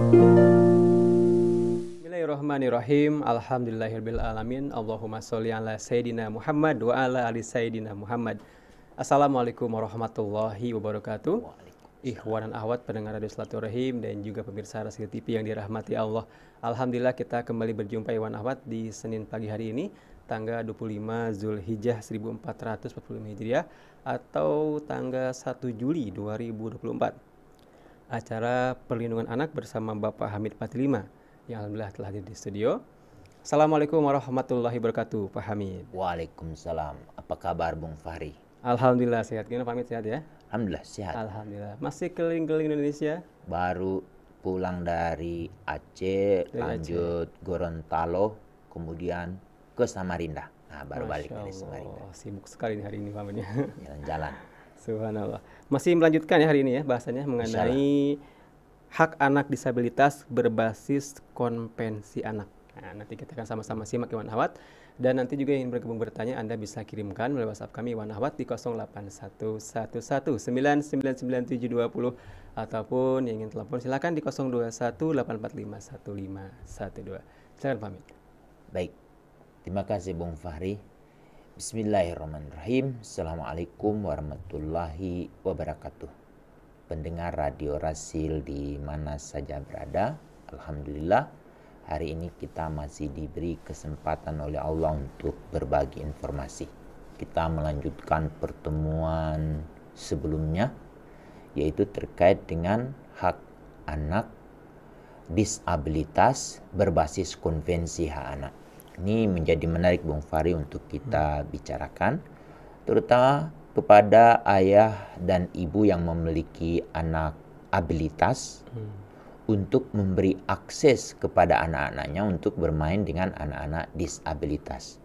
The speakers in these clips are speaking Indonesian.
Bismillahirrahmanirrahim. Alhamdulillahirabbil alamin. Allahumma sholli ala sayidina Muhammad wa ala ali sayidina Muhammad. Assalamualaikum warahmatullahi wabarakatuh. Ikhwan dan akhwat pendengar Radio Silaturahim dan juga pemirsa Rasil TV yang dirahmati Allah. Alhamdulillah kita kembali berjumpa ikhwan akhwat di Senin pagi hari ini, tanggal 25 Zulhijjah 1445 Hijriah atau tanggal 1 Juli 2024. Acara perlindungan anak bersama Bapak Hamid Patilima yang alhamdulillah telah hadir di studio. Assalamualaikum warahmatullahi wabarakatuh, Pak Hamid. Waalaikumsalam. Apa kabar Bung Fahri? Alhamdulillah sehat. Gimana Pak Hamid, sehat ya? Alhamdulillah sehat. Alhamdulillah. Masih keliling-keliling Indonesia? Baru pulang dari Aceh, lanjut Gorontalo, kemudian ke Samarinda. Nah, baru balik dari Samarinda. Sibuk sekali hari ini Pak Hamid. Jalan-jalan. Subhanallah. Masih melanjutkan ya hari ini ya bahasanya mengenai hak anak disabilitas berbasis konvensi anak. Nah, nanti kita akan sama-sama simak Iwan Ahwat. Dan nanti juga yang ingin bergabung bertanya, Anda bisa kirimkan melalui WhatsApp kami Iwan Ahwat di 081119999720 ataupun yang ingin telepon silakan di 0218451512. Silakan Pak Hamid. Baik. Terima kasih Bung Fahri. Bismillahirrahmanirrahim. Assalamualaikum warahmatullahi wabarakatuh. Pendengar Radio Rasil di mana saja berada, alhamdulillah hari ini kita masih diberi kesempatan oleh Allah untuk berbagi informasi. Kita melanjutkan pertemuan sebelumnya, yaitu terkait dengan hak anak disabilitas berbasis konvensi hak anak. Ini menjadi menarik Bung Fahri untuk kita bicarakan, terutama kepada ayah dan ibu yang memiliki anak abilitas untuk memberi akses kepada anak-anaknya untuk bermain dengan anak-anak disabilitas.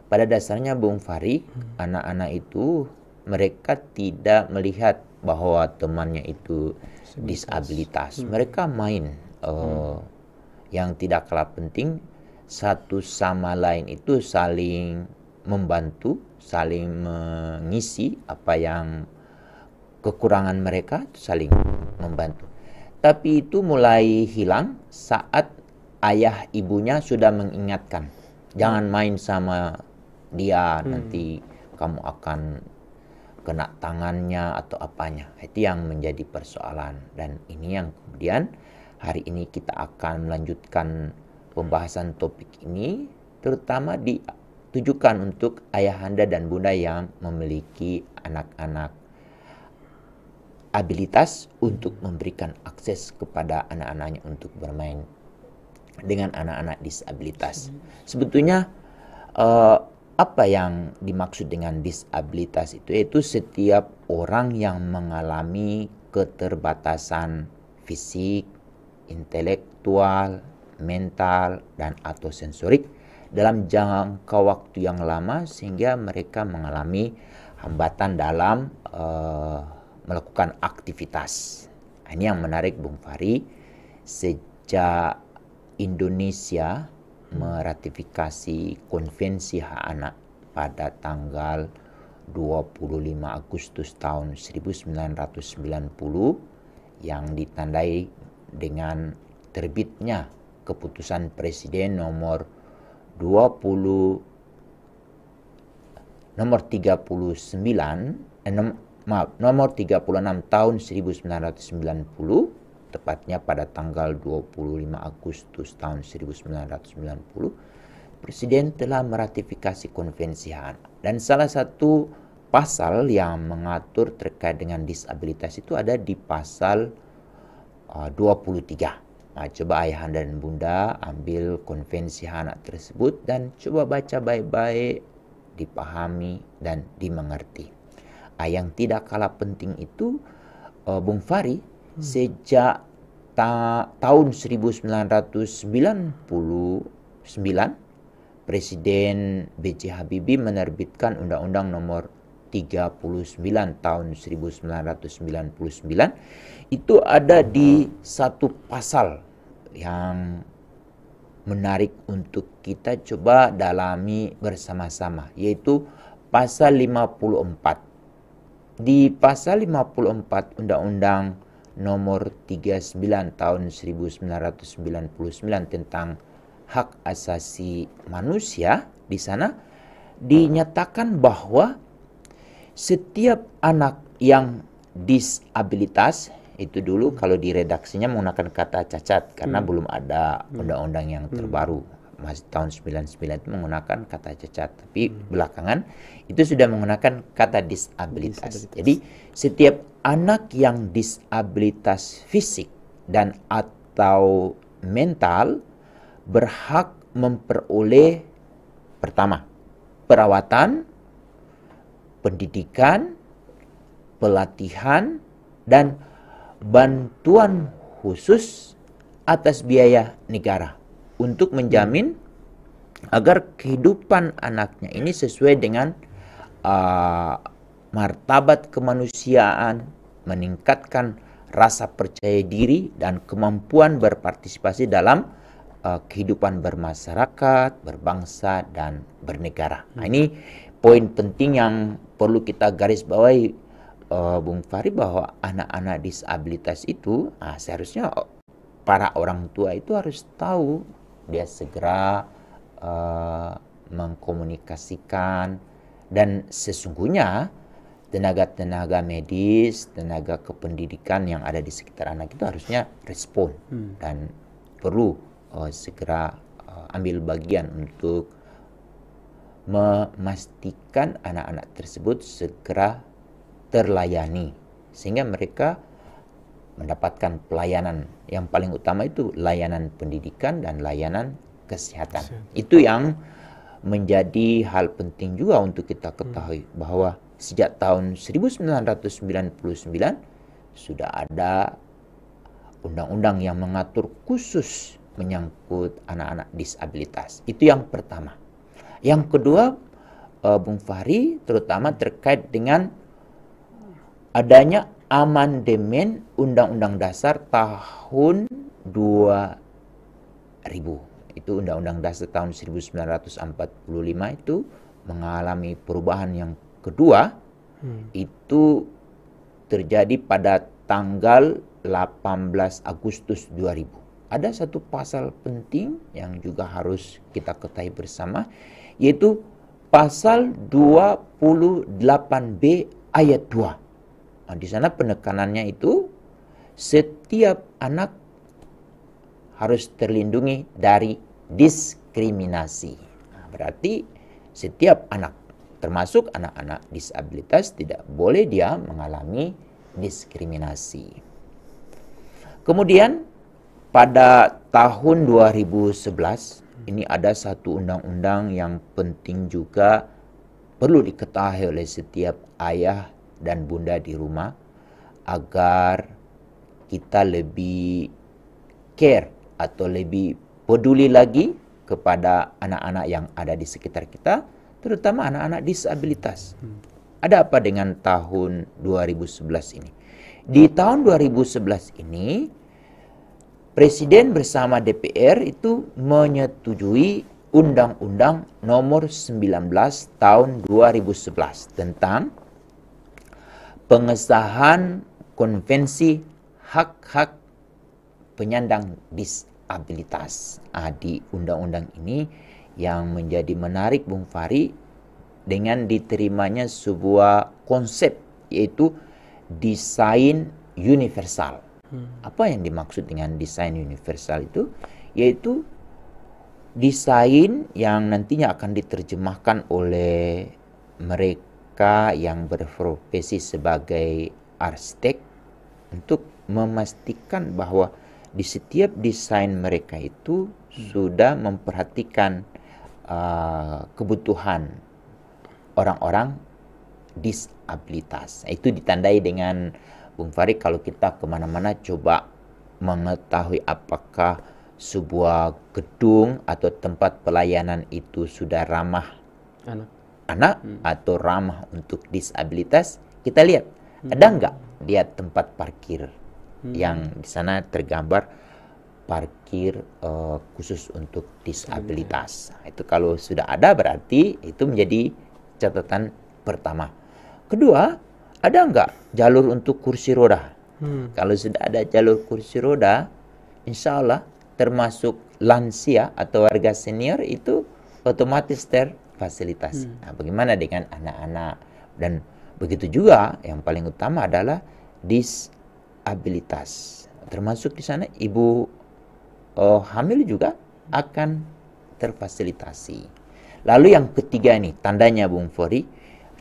Pada dasarnya Bung Fahri, anak-anak itu mereka tidak melihat bahwa temannya itu disabilitas. Mereka main. Yang tidak kalah penting, satu sama lain itu saling membantu, saling mengisi apa yang kekurangan mereka, saling membantu. Tapi itu mulai hilang saat ayah ibunya sudah mengingatkan, jangan main sama dia, nanti kamu akan kena tangannya atau apanya. Itu yang menjadi persoalan, dan ini yang kemudian hari ini kita akan melanjutkan pembahasan topik ini, terutama ditujukan untuk ayahanda dan bunda yang memiliki anak-anak abilitas untuk memberikan akses kepada anak-anaknya untuk bermain dengan anak-anak disabilitas. Sebetulnya apa yang dimaksud dengan disabilitas itu, yaitu setiap orang yang mengalami keterbatasan fisik, intelektual, mental, dan atau sensorik dalam jangka waktu yang lama sehingga mereka mengalami hambatan dalam melakukan aktivitas. Ini yang menarik Bung Fahri, sejak Indonesia meratifikasi konvensi hak anak pada tanggal 25 Agustus tahun 1990 yang ditandai dengan terbitnya keputusan Presiden nomor 36 tahun 1990, tepatnya pada tanggal 25 Agustus tahun 1990, Presiden telah meratifikasi konvensi hak anak. Dan salah satu pasal yang mengatur terkait dengan disabilitas itu ada di pasal 23. Nah, coba ayahanda dan bunda ambil konvensi hak anak tersebut dan coba baca baik-baik, dipahami dan dimengerti. Yang tidak kalah penting itu Bung Fahri, sejak tahun 1999 Presiden B.J. Habibie menerbitkan Undang-Undang Nomor 39 tahun 1999. Itu ada di satu pasal yang menarik untuk kita coba dalami bersama-sama, yaitu pasal 54. Di pasal 54 Undang-Undang nomor 39 tahun 1999 tentang hak asasi manusia, di sana dinyatakan bahwa setiap anak yang disabilitas, itu dulu kalau di redaksinya menggunakan kata cacat karena belum ada undang-undang yang terbaru. Masih tahun 99 itu menggunakan kata cacat, tapi belakangan itu sudah menggunakan kata disabilitas. Jadi setiap anak yang disabilitas fisik dan atau mental berhak memperoleh pertama perawatan, pendidikan, pelatihan, dan bantuan khusus atas biaya negara untuk menjamin agar kehidupan anaknya ini sesuai dengan martabat kemanusiaan, meningkatkan rasa percaya diri dan kemampuan berpartisipasi dalam kehidupan bermasyarakat, berbangsa, dan bernegara. Nah, ini poin penting yang perlu kita garis bawahi, Bung Fahri, bahwa anak-anak disabilitas itu seharusnya para orang tua itu harus tahu, dia segera mengkomunikasikan, dan sesungguhnya tenaga-tenaga medis, tenaga kependidikan yang ada di sekitar anak itu harusnya respon dan perlu segera ambil bagian untuk memastikan anak-anak tersebut segera terlayani sehingga mereka mendapatkan pelayanan yang paling utama, itu layanan pendidikan dan layanan kesehatan. Itu yang menjadi hal penting juga untuk kita ketahui, bahwa sejak tahun 1999 sudah ada undang-undang yang mengatur khusus menyangkut anak-anak disabilitas. Itu yang pertama. Yang kedua, Bung Fahri, terutama terkait dengan adanya amandemen Undang-Undang Dasar tahun 2000. Itu Undang-Undang Dasar tahun 1945 itu mengalami perubahan yang kedua. Itu terjadi pada tanggal 18 Agustus 2000. Ada satu pasal penting yang juga harus kita ketahui bersama, yaitu pasal 28B ayat 2. Nah, di sana penekanannya itu setiap anak harus terlindungi dari diskriminasi. Nah, berarti setiap anak, termasuk anak-anak disabilitas, tidak boleh dia mengalami diskriminasi. Kemudian pada tahun 2011 ini ada satu undang-undang yang penting juga perlu diketahui oleh setiap ayah dan bunda di rumah, agar kita lebih care atau lebih peduli lagi kepada anak-anak yang ada di sekitar kita, terutama anak-anak disabilitas. Ada apa dengan tahun 2011 ini? Di tahun 2011 ini, Presiden bersama DPR itu menyetujui Undang-Undang Nomor 19 Tahun 2011 tentang pengesahan Konvensi Hak-Hak Penyandang Disabilitas. Di undang-undang ini yang menjadi menarik, Bung Fahri, dengan diterimanya sebuah konsep, yaitu desain universal. Apa yang dimaksud dengan desain universal itu? Yaitu desain yang nantinya akan diterjemahkan oleh mereka yang berprofesi sebagai arsitek untuk memastikan bahwa di setiap desain mereka itu sudah memperhatikan kebutuhan orang-orang disabilitas. Itu ditandai dengan, Bung Fahri, kalau kita kemana-mana coba mengetahui apakah sebuah gedung atau tempat pelayanan itu sudah ramah anak atau ramah untuk disabilitas, kita lihat ada nggak dia tempat parkir yang di sana tergambar parkir khusus untuk disabilitas. Nah, itu kalau sudah ada berarti itu menjadi catatan pertama. Kedua, ada nggak jalur untuk kursi roda? Kalau sudah ada jalur kursi roda, insya Allah termasuk lansia atau warga senior itu otomatis terfasilitasi. Nah, bagaimana dengan anak-anak? Dan begitu juga yang paling utama adalah disabilitas. Termasuk di sana ibu hamil juga akan terfasilitasi. Lalu yang ketiga ini, tandanya Bung Fori,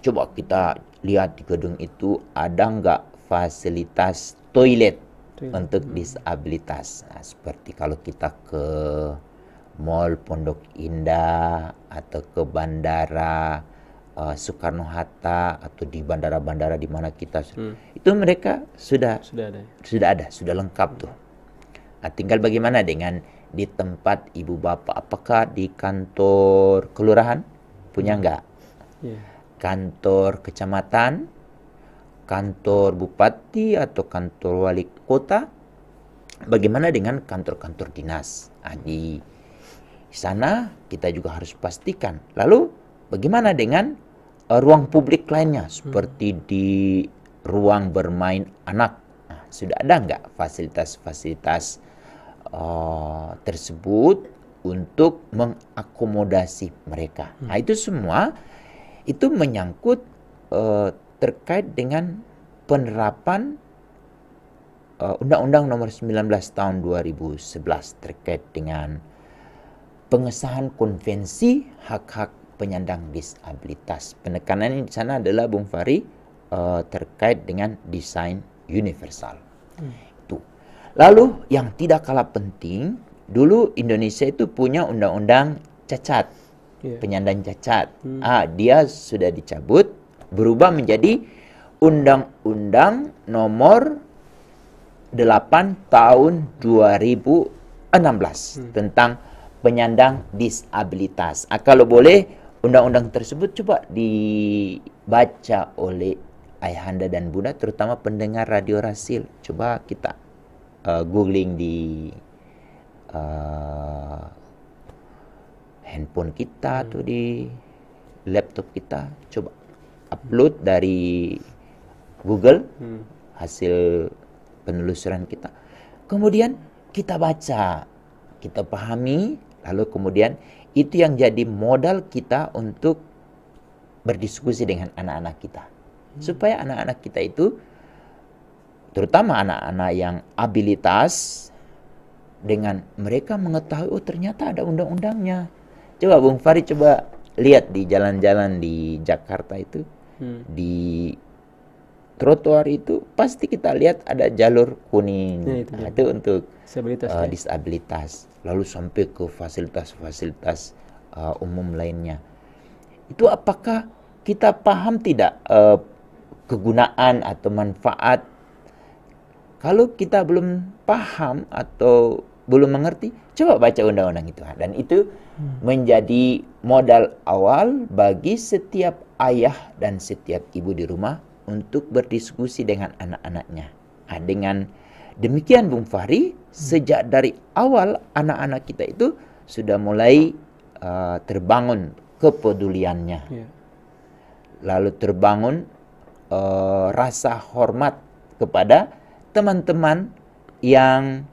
coba kita lihat di gedung itu ada nggak fasilitas toilet untuk disabilitas. Nah, seperti kalau kita ke Mall Pondok Indah atau ke Bandara Soekarno-Hatta atau di bandara-bandara di mana kita itu mereka sudah ada, sudah lengkap tuh. Nah, tinggal bagaimana dengan di tempat ibu bapak, apakah di kantor kelurahan punya nggak? Kantor kecamatan, kantor bupati atau kantor wali kota, bagaimana dengan kantor-kantor dinas? Nah, di sana kita juga harus pastikan. Lalu bagaimana dengan ruang publik lainnya seperti di ruang bermain anak? Nah, sudah ada nggak fasilitas-fasilitas tersebut untuk mengakomodasi mereka? Nah, itu semua itu menyangkut terkait dengan penerapan Undang-Undang Nomor 19 Tahun 2011 terkait dengan pengesahan Konvensi Hak-Hak Penyandang Disabilitas. Penekanannya di sana adalah Bung Fahri terkait dengan desain universal. Itu. Lalu yang tidak kalah penting, dulu Indonesia itu punya undang-undang cacat, penyandang cacat. Dia sudah dicabut, berubah menjadi Undang-Undang Nomor 8 Tahun 2016 tentang penyandang disabilitas. Kalau boleh undang-undang tersebut coba dibaca oleh ayahanda dan bunda, terutama pendengar radio Rasil. Coba kita googling di handphone kita atau di laptop kita, coba upload dari Google hasil penelusuran kita. Kemudian kita baca, kita pahami, lalu kemudian itu yang jadi modal kita untuk berdiskusi dengan anak-anak kita. Supaya anak-anak kita itu, terutama anak-anak yang abilitas, dengan mereka mengetahui, oh ternyata ada undang-undangnya. Coba Bung Fahri coba lihat di jalan-jalan di Jakarta itu, di trotoar itu pasti kita lihat ada jalur kuning. Itu untuk disabilitas. Lalu sampai ke fasilitas-fasilitas umum lainnya. Itu apakah kita paham tidak kegunaan atau manfaat? Kalau kita belum paham atau belum mengerti, coba baca undang-undang itu. Dan itu menjadi modal awal bagi setiap ayah dan setiap ibu di rumah untuk berdiskusi dengan anak-anaknya. Dengan demikian Bung Fahri, sejak dari awal anak-anak kita itu sudah mulai terbangun kepeduliannya. Lalu terbangun rasa hormat kepada teman-teman yang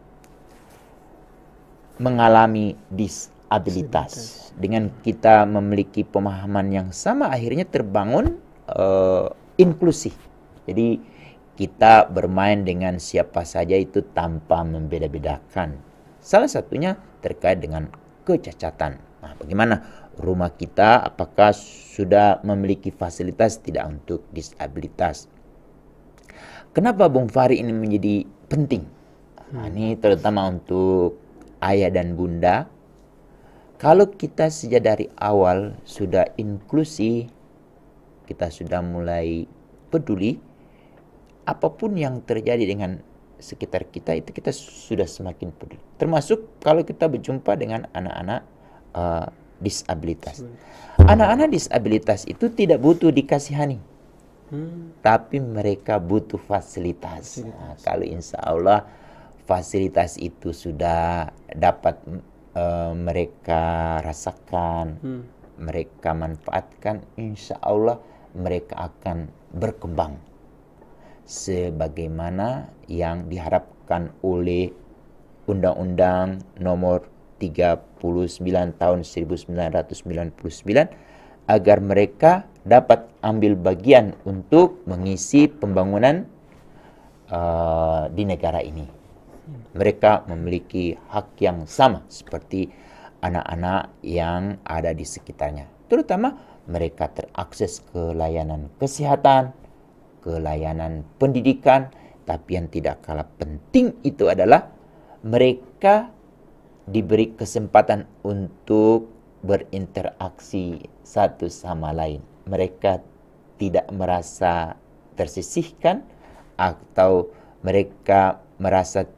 mengalami disabilitas. Dengan kita memiliki pemahaman yang sama, akhirnya terbangun inklusi. Jadi kita bermain dengan siapa saja itu tanpa membeda-bedakan. Salah satunya terkait dengan kecacatan. Nah, bagaimana rumah kita, apakah sudah memiliki fasilitas tidak untuk disabilitas? Kenapa Bung Fahri ini menjadi penting? Nah, ini terutama untuk ayah dan bunda. Kalau kita sejak dari awal sudah inklusi, kita sudah mulai peduli, apapun yang terjadi dengan sekitar kita itu kita sudah semakin peduli. Termasuk kalau kita berjumpa dengan anak-anak disabilitas. Anak-anak disabilitas itu tidak butuh dikasihani, tapi mereka butuh fasilitas. Nah, kalau insya Allah fasilitas itu sudah dapat mereka rasakan, mereka manfaatkan, insya Allah mereka akan berkembang. sebagaimana yang diharapkan oleh Undang-Undang Nomor 39 tahun 1999 agar mereka dapat ambil bagian untuk mengisi pembangunan di negara ini. Mereka memiliki hak yang sama seperti anak-anak yang ada di sekitarnya. Terutama mereka terakses ke layanan kesehatan, ke layanan pendidikan, tapi yang tidak kalah penting itu adalah mereka diberi kesempatan untuk berinteraksi satu sama lain. Mereka tidak merasa tersisihkan atau mereka merasa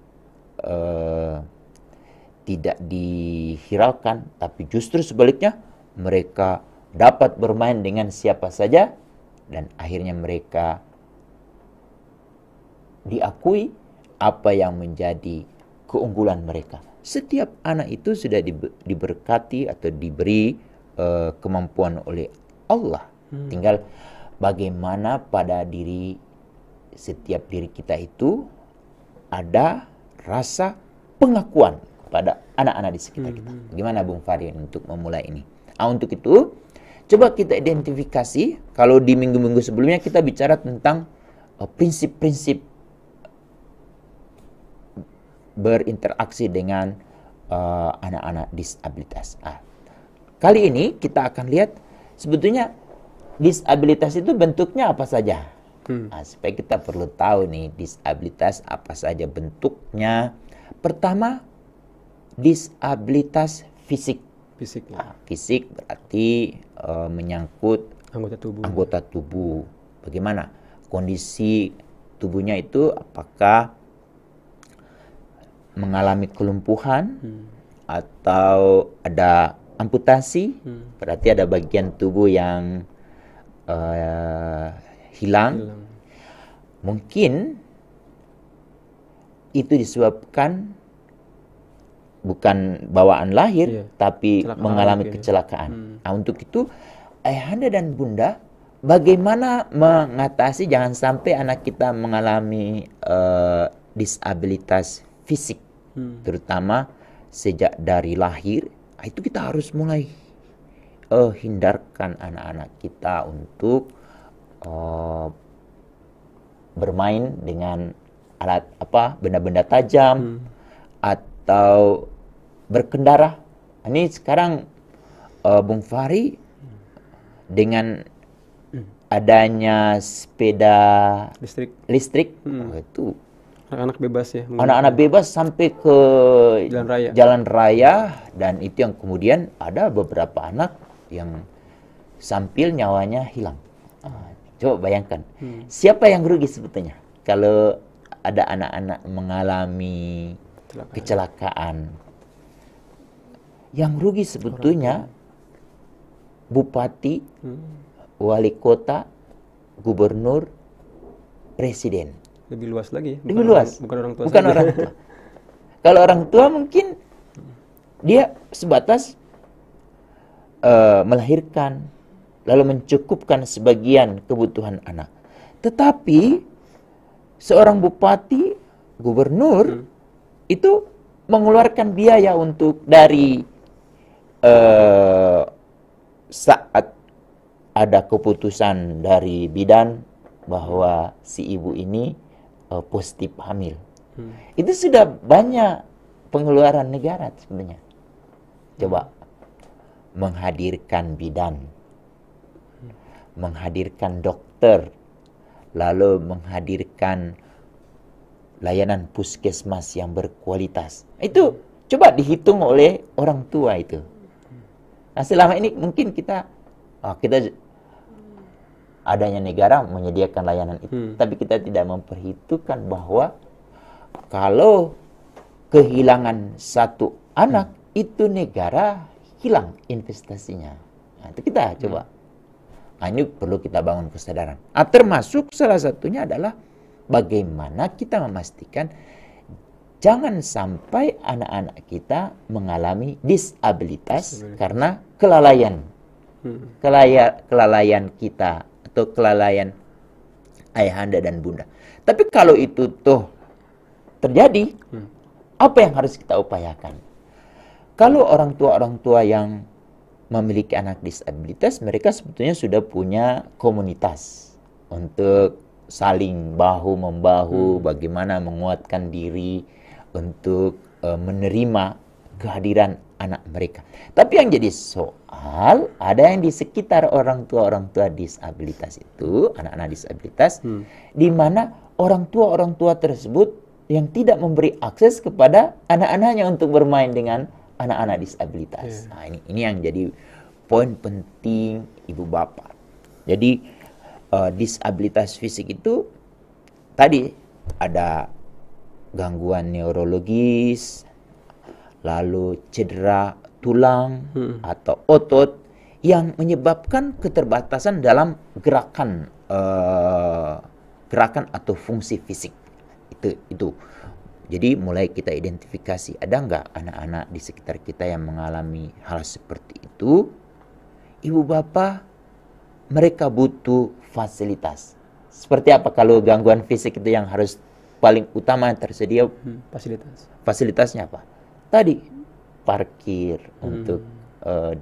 tidak dihiraukan, tapi justru sebaliknya mereka dapat bermain dengan siapa saja dan akhirnya mereka diakui apa yang menjadi keunggulan mereka. Setiap anak itu sudah diberkati atau diberi kemampuan oleh Allah. Tinggal bagaimana pada setiap diri kita itu ada rasa pengakuan kepada anak-anak di sekitar kita. Gimana Bung Fahri untuk memulai ini? Untuk itu, coba kita identifikasi. Kalau di minggu-minggu sebelumnya kita bicara tentang prinsip-prinsip berinteraksi dengan anak-anak disabilitas. Kali ini kita akan lihat sebetulnya disabilitas itu bentuknya apa saja. Supaya kita perlu tahu nih disabilitas apa saja bentuknya. Pertama, disabilitas fisik. Fisik. Fisik berarti menyangkut anggota tubuh. Bagaimana kondisi tubuhnya itu, apakah mengalami kelumpuhan atau ada amputasi, berarti ada bagian tubuh yang hilang. Mungkin itu disebabkan bukan bawaan lahir, tapi mengalami kecelakaan. Untuk itu ayahanda dan bunda, bagaimana mengatasi jangan sampai anak kita mengalami disabilitas fisik, terutama sejak dari lahir. Itu kita harus mulai hindarkan anak-anak kita untuk bermain dengan alat benda-benda tajam atau berkendara. Ini sekarang Bung Fahri dengan adanya sepeda listrik itu anak-anak bebas ya. Anak-anak bebas sampai ke jalan raya, dan itu yang kemudian ada beberapa anak yang sampil nyawanya hilang. Coba bayangkan, siapa yang rugi sebetulnya kalau ada anak-anak mengalami kecelakaan? Yang rugi sebetulnya bupati, wali kota, gubernur, presiden. Lebih luas lagi. Lebih luas. Bukan orang tua. Bukan orang tua. Kalau orang tua mungkin dia sebatas melahirkan, lalu mencukupkan sebagian kebutuhan anak. Tetapi seorang bupati, gubernur itu mengeluarkan biaya untuk dari saat ada keputusan dari bidan bahwa si ibu ini positif hamil. Itu sudah banyak pengeluaran negara sebenarnya. Coba menghadirkan bidan, menghadirkan dokter, lalu menghadirkan layanan puskesmas yang berkualitas. Itu coba dihitung oleh orang tua itu. Nah, selama ini mungkin kita adanya negara menyediakan layanan itu, tapi kita tidak memperhitungkan bahwa kalau kehilangan satu anak, itu negara hilang investasinya. Nah, itu kita coba. Nah, ini perlu kita bangun kesadaran. Termasuk salah satunya adalah bagaimana kita memastikan jangan sampai anak-anak kita mengalami disabilitas karena kelalaian. Kelalaian kita atau kelalaian ayahanda dan bunda. Tapi kalau itu tuh terjadi, apa yang harus kita upayakan? Kalau orang tua yang memiliki anak disabilitas, mereka sebetulnya sudah punya komunitas untuk saling bahu-membahu, bagaimana menguatkan diri untuk menerima kehadiran anak mereka. Tapi yang jadi soal, ada yang di sekitar orang tua disabilitas itu, anak-anak disabilitas, di mana orang tua tersebut yang tidak memberi akses kepada anak-anaknya untuk bermain dengan anak-anak disabilitas. Nah, ini yang jadi poin penting ibu bapak. Jadi disabilitas fisik itu tadi ada gangguan neurologis, lalu cedera tulang atau otot yang menyebabkan keterbatasan dalam gerakan atau fungsi fisik. Itu. Jadi mulai kita identifikasi, ada nggak anak-anak di sekitar kita yang mengalami hal seperti itu? Ibu bapak, mereka butuh fasilitas. Seperti apa kalau gangguan fisik itu yang harus paling utama yang tersedia? Fasilitas. Fasilitasnya apa? Tadi parkir untuk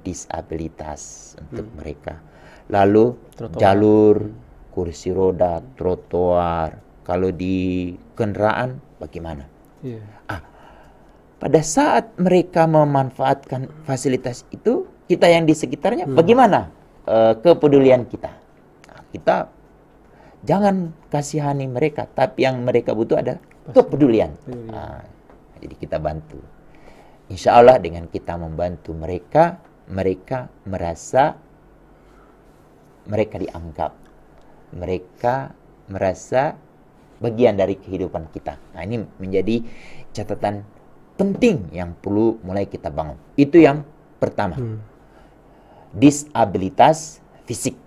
disabilitas untuk mereka. Lalu Trotoar. jalur, kursi roda, trotoar. Kalau di kendaraan bagaimana? Pada saat mereka memanfaatkan fasilitas itu, kita yang di sekitarnya bagaimana kepedulian kita? Kita jangan kasihani mereka, tapi yang mereka butuh ada kepedulian. Jadi kita bantu. Insya Allah dengan kita membantu mereka, mereka merasa mereka dianggap, mereka merasa bagian dari kehidupan kita. Nah, ini menjadi catatan penting yang perlu mulai kita bangun. Itu yang pertama. Disabilitas fisik.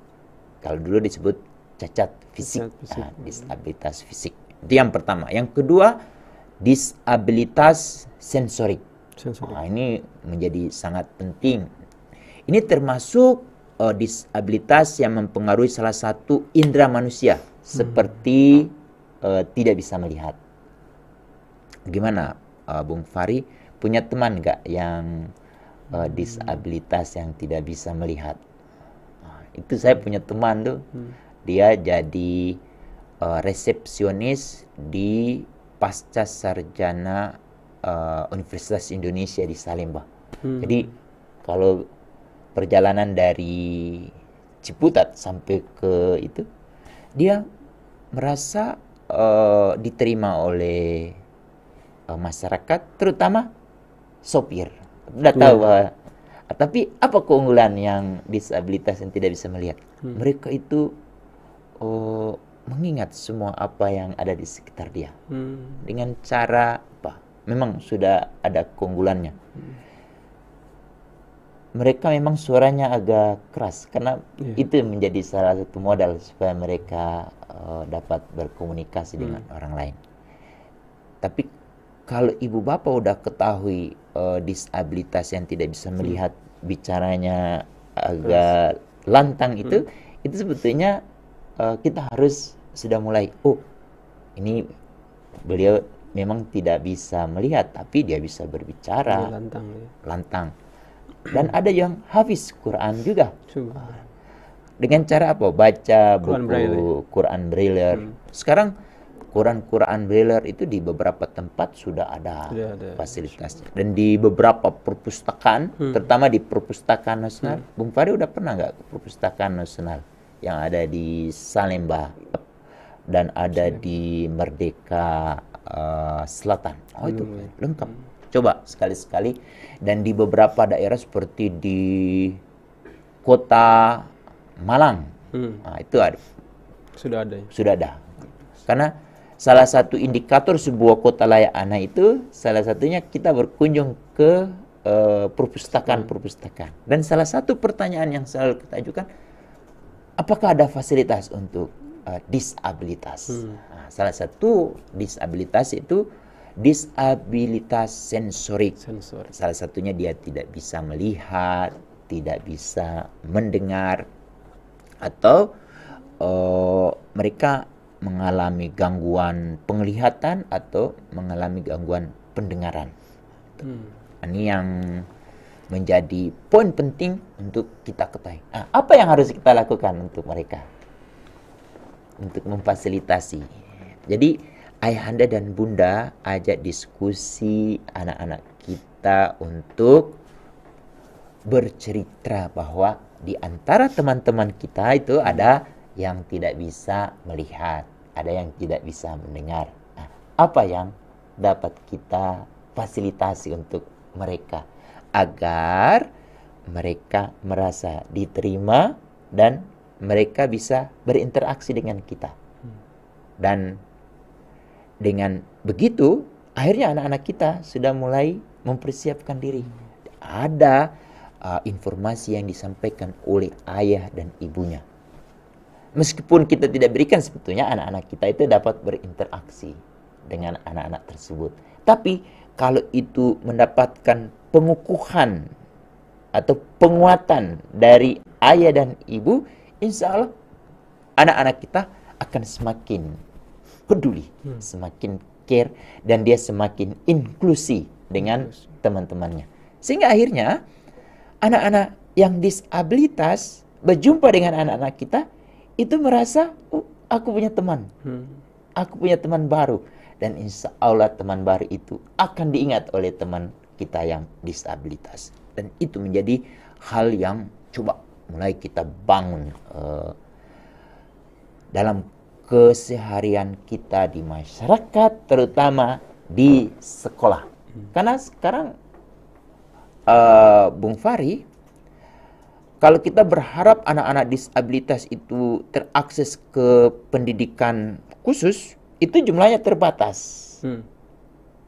Kalau dulu disebut cacat fisik. Nah, disabilitas fisik. Itu yang pertama. Yang kedua, disabilitas sensorik. Nah, ini menjadi sangat penting. Ini termasuk disabilitas yang mempengaruhi salah satu indera manusia, seperti tidak bisa melihat. Gimana, Bung Fahri, punya teman nggak yang disabilitas yang tidak bisa melihat? Nah, itu saya punya teman tuh, dia jadi resepsionis di pasca sarjana Universitas Indonesia di Salemba. Jadi kalau perjalanan dari Ciputat sampai ke itu, dia merasa diterima oleh masyarakat, terutama sopir. Udah tahu bahwa, tapi apa keunggulan yang disabilitas yang tidak bisa melihat? Mereka itu mengingat semua apa yang ada di sekitar dia dengan cara apa? Memang sudah ada keunggulannya. Mereka memang suaranya agak keras karena itu menjadi salah satu modal supaya mereka dapat berkomunikasi dengan orang lain. Tapi kalau ibu bapak udah ketahui disabilitas yang tidak bisa melihat, bicaranya agak lantang, itu sebetulnya kita harus sudah mulai, ini beliau memang tidak bisa melihat tapi dia bisa berbicara. Lantang. Dan ada yang hafiz Quran juga. Dengan cara apa? Baca buku Quran Braille. Sekarang Quran Braille itu di beberapa tempat sudah ada fasilitasnya. Dan di beberapa perpustakaan, terutama di Perpustakaan Nasional. Bung Fahri udah pernah nggak ke Perpustakaan Nasional yang ada di Salemba dan ada di Merdeka Selatan? Itu lengkap. Coba sekali-sekali. Dan di beberapa daerah seperti di Kota Malang, nah, itu ada. Sudah ada. Karena salah satu indikator sebuah kota layak anak itu, salah satunya kita berkunjung ke perpustakaan. Dan salah satu pertanyaan yang selalu kita ajukan, apakah ada fasilitas untuk disabilitas? Nah, salah satu disabilitas itu disabilitas sensorik. Salah satunya dia tidak bisa melihat, tidak bisa mendengar, atau mereka mengalami gangguan penglihatan atau mengalami gangguan pendengaran. Ini yang menjadi poin penting untuk kita ketahui. Apa yang harus kita lakukan untuk mereka? Untuk memfasilitasi. Jadi ayahanda dan bunda ajak diskusi anak-anak kita untuk bercerita bahwa di antara teman-teman kita itu ada yang tidak bisa melihat, ada yang tidak bisa mendengar. Apa yang dapat kita fasilitasi untuk mereka agar mereka merasa diterima dan mereka bisa berinteraksi dengan kita. Dan dengan begitu, akhirnya anak-anak kita sudah mulai mempersiapkan diri. Ada informasi yang disampaikan oleh ayah dan ibunya. Meskipun kita tidak berikan, sebetulnya anak-anak kita itu dapat berinteraksi dengan anak-anak tersebut. Tapi kalau itu mendapatkan pengukuhan atau penguatan dari ayah dan ibu, insya Allah anak-anak kita akan semakin peduli, semakin care, dan dia semakin inklusi dengan teman-temannya. Sehingga akhirnya anak-anak yang disabilitas berjumpa dengan anak-anak kita itu merasa, aku punya teman, aku punya teman baru. Dan insya Allah teman baru itu akan diingat oleh teman kita yang disabilitas. Dan itu menjadi hal yang coba mulai kita bangun dalam keseharian kita di masyarakat, terutama di sekolah. Karena sekarang Bung Fahri, kalau kita berharap anak-anak disabilitas itu terakses ke pendidikan khusus, itu jumlahnya terbatas.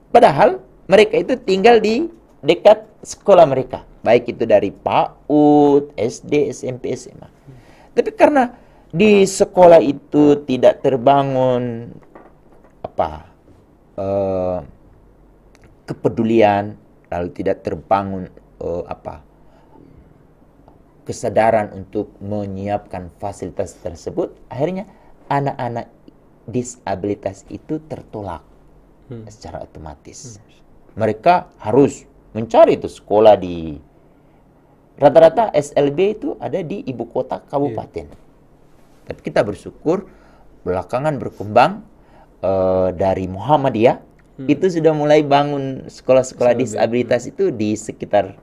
Padahal mereka itu tinggal di dekat sekolah mereka, baik itu dari PAUD, SD, SMP, SMA. Tapi karena di sekolah itu tidak terbangun kepedulian, lalu tidak terbangun kesadaran untuk menyiapkan fasilitas tersebut, akhirnya anak-anak disabilitas itu tertolak secara otomatis. Mereka harus mencari itu sekolah di rata-rata SLB itu ada di ibu kota kabupaten. Tapi kita bersyukur belakangan berkembang dari Muhammadiyah itu sudah mulai bangun sekolah-sekolah disabilitas itu di sekitar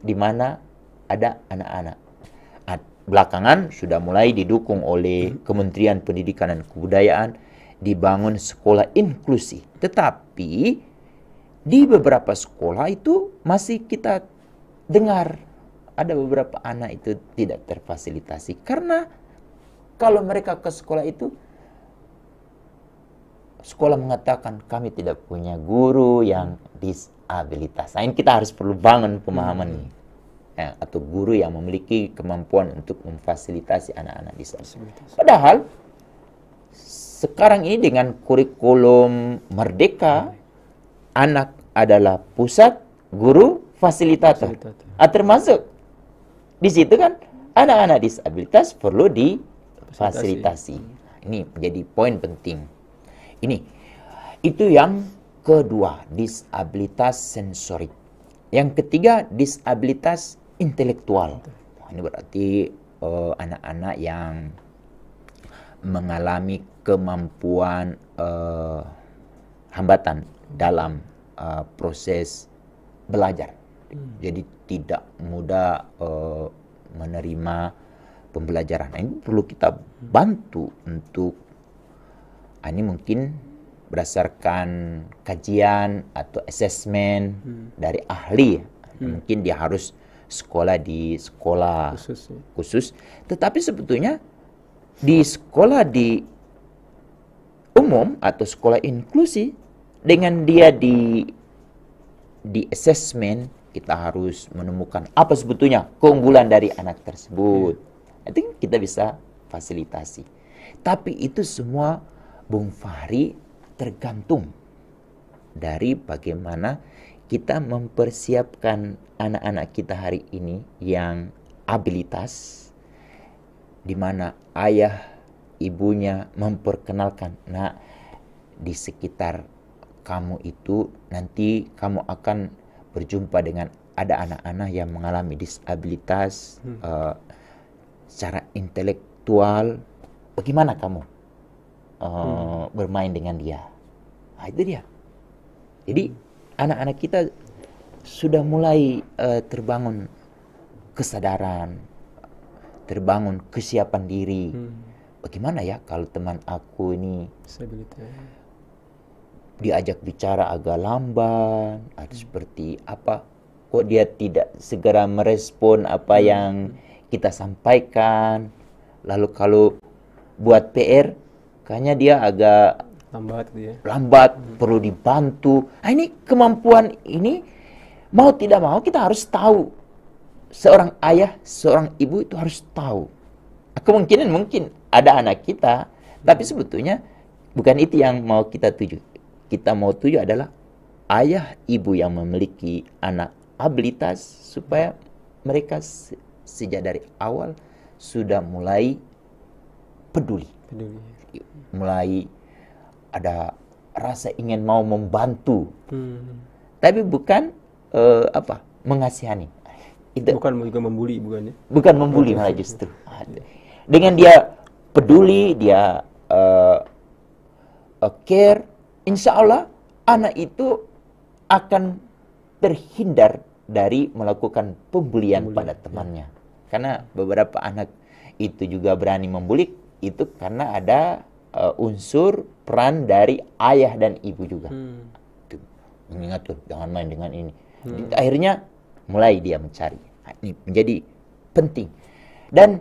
di mana ada anak-anak. Belakangan sudah mulai didukung oleh Kementerian Pendidikan dan Kebudayaan dibangun sekolah inklusi. Tetapi di beberapa sekolah itu masih kita dengar ada beberapa anak itu tidak terfasilitasi. Karena kalau mereka ke sekolah itu, sekolah mengatakan kami tidak punya guru yang disabilitas. Nah, ini kita harus perlu bangun pemahaman ini. Atau guru yang memiliki kemampuan untuk memfasilitasi anak-anak disabilitas. Padahal sekarang ini dengan kurikulum merdeka, anak adalah pusat, guru fasilitator. Termasuk di situ kan anak-anak disabilitas perlu difasilitasi. Ini menjadi poin penting. Itu yang kedua, disabilitas sensorik. Yang ketiga, disabilitas intelektual. Ini berarti anak-anak yang mengalami kemampuan hambatan dalam proses belajar. Jadi tidak mudah menerima pembelajaran. Nah, ini perlu kita bantu untuk ini mungkin berdasarkan kajian atau asesmen dari ahli. Mungkin dia harus sekolah di sekolah khusus. Tetapi sebetulnya di sekolah di umum atau sekolah inklusi, dengan dia di asesmen, kita harus menemukan apa sebetulnya keunggulan dari anak tersebut. Nanti kita bisa fasilitasi. Tapi itu semua Bung Fahri tergantung dari bagaimana kita mempersiapkan anak-anak kita hari ini yang abilitas, di mana ayah ibunya memperkenalkan, nak, di sekitar kamu itu nanti kamu akan berjumpa dengan ada anak-anak yang mengalami disabilitas secara intelektual. Bagaimana kamu bermain dengan dia? Nah, itu dia. Jadi anak-anak kita sudah mulai terbangun kesadaran, terbangun kesiapan diri. Bagaimana ya kalau teman aku ini diajak bicara agak lamban, atau seperti apa, kok dia tidak segera merespon apa yang kita sampaikan. Lalu kalau buat PR, kayaknya dia agak lambat, perlu dibantu. Nah, ini kemampuan ini, mau tidak mau kita harus tahu. Seorang ayah, seorang ibu itu harus tahu. Kemungkinan mungkin ada anak kita, tapi sebetulnya bukan itu yang mau kita tuju. Kita mau tuju adalah ayah ibu yang memiliki anak abilitas, supaya mereka sejak dari awal sudah mulai peduli. Mulai ada rasa ingin mau membantu, tapi bukan mengasihani. Itu bukan juga membuli, bukannya? Bukan membuli, malah justru. Dengan dia peduli, dia care, insya Allah anak itu akan terhindar dari melakukan pembulian pada temannya. Karena beberapa anak itu juga berani membuli, itu karena ada unsur peran dari ayah dan ibu juga. Mengingat tuh, jangan main dengan ini. Jadi, akhirnya mulai dia mencari. Nah, ini menjadi penting. Dan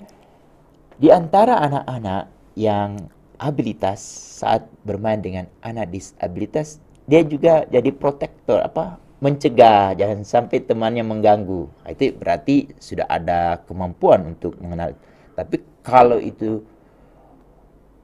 di antara anak-anak yang abilitas, saat bermain dengan anak disabilitas, dia juga jadi protektor, mencegah jangan sampai temannya mengganggu. Nah, itu berarti sudah ada kemampuan untuk mengenal. Tapi kalau itu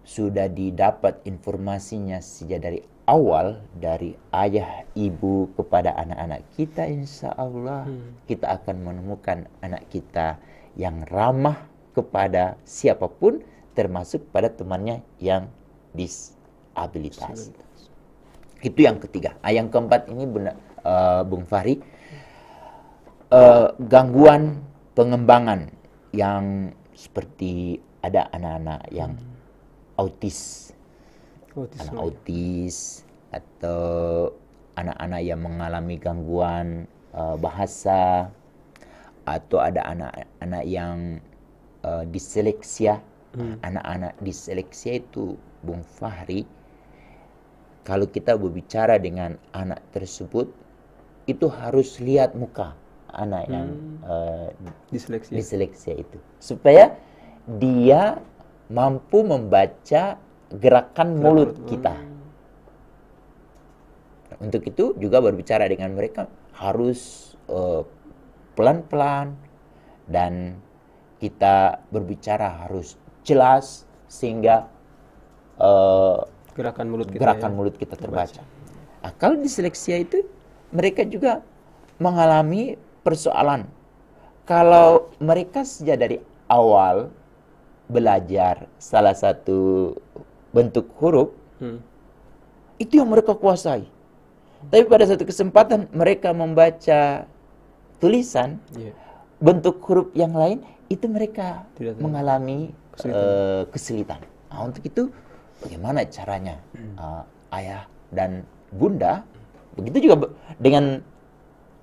sudah didapat informasinya sejak dari awal dari ayah ibu kepada anak-anak kita, insya Allah kita akan menemukan anak kita yang ramah kepada siapapun, termasuk pada temannya yang disabilitas. Itu yang ketiga. Yang keempat ini benar, Bung Fahri, gangguan pengembangan yang seperti ada anak-anak yang autis, anak autis, atau anak-anak yang mengalami gangguan bahasa, atau ada anak-anak yang diseleksia. Anak-anak diseleksia itu, Bung Fahri, kalau kita berbicara dengan anak tersebut, itu harus lihat muka anak yang diseleksia itu, supaya dia mampu membaca gerakan mulut kita. Untuk itu juga berbicara dengan mereka harus pelan-pelan, dan kita berbicara harus jelas sehingga gerakan mulut kita terbaca. Nah, kalau diseleksia itu mereka juga mengalami persoalan. Kalau mereka sejak dari awal belajar salah satu bentuk huruf, itu yang mereka kuasai. Tapi pada satu kesempatan mereka membaca tulisan, bentuk huruf yang lain, itu mereka mengalami kesulitan. Nah, untuk itu bagaimana caranya ayah dan bunda, begitu juga dengan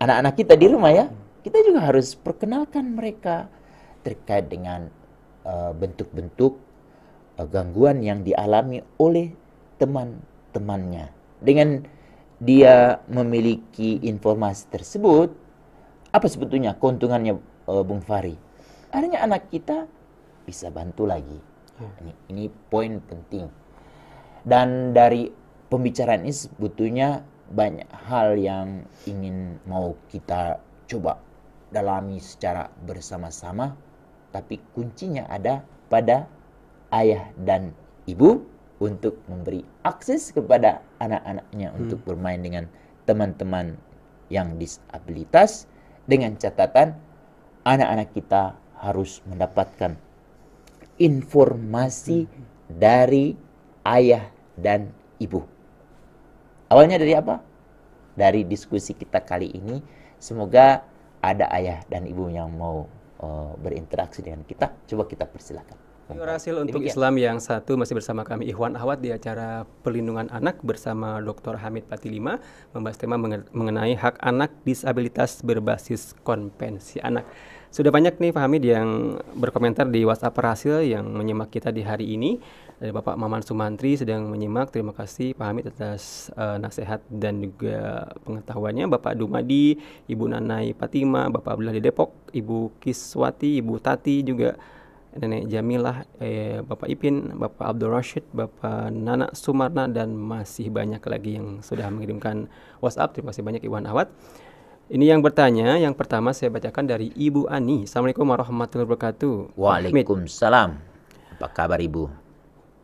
anak-anak kita di rumah ya, kita juga harus perkenalkan mereka terkait dengan bentuk-bentuk gangguan yang dialami oleh teman-temannya. Dengan dia memiliki informasi tersebut, apa sebetulnya keuntungannya, Bung Fahri? Artinya anak kita bisa bantu lagi. Ini poin penting. Dan dari pembicaraan ini sebetulnya banyak hal yang ingin mau kita coba dalami secara bersama-sama, tapi kuncinya ada pada ayah dan ibu untuk memberi akses kepada anak-anaknya untuk bermain dengan teman-teman yang disabilitas, dengan catatan anak-anak kita harus mendapatkan informasi dari ayah dan ibu. Awalnya dari apa? Dari diskusi kita kali ini, semoga ada ayah dan ibu yang mau berinteraksi dengan kita. Coba kita persilakan. Terima kasih untuk Demikian. Islam yang satu, masih bersama kami Ikhwan Ahwat di acara Perlindungan Anak bersama Dr. Hamid Patilima, membahas tema mengenai hak anak disabilitas berbasis konvensi anak. Sudah banyak nih Pak Hamid yang berkomentar di WhatsApp Rahasil yang menyimak kita di hari ini. Dari Bapak Maman Sumantri sedang menyimak. Terima kasih Pak Hamid atas nasihat dan juga pengetahuannya. Bapak Dumadi, Ibu Nanai Patima, Bapak Abdullah di Depok, Ibu Kiswati, Ibu Tati juga, Nenek Jamilah, Bapak Ipin, Bapak Abdul Rashid, Bapak Nana Sumarna, dan masih banyak lagi yang sudah mengirimkan WhatsApp. Terima kasih banyak Iwan Awad. Ini yang bertanya, yang pertama saya bacakan dari Ibu Ani. Assalamualaikum warahmatullahi wabarakatuh. Waalaikumsalam. Apa kabar Ibu?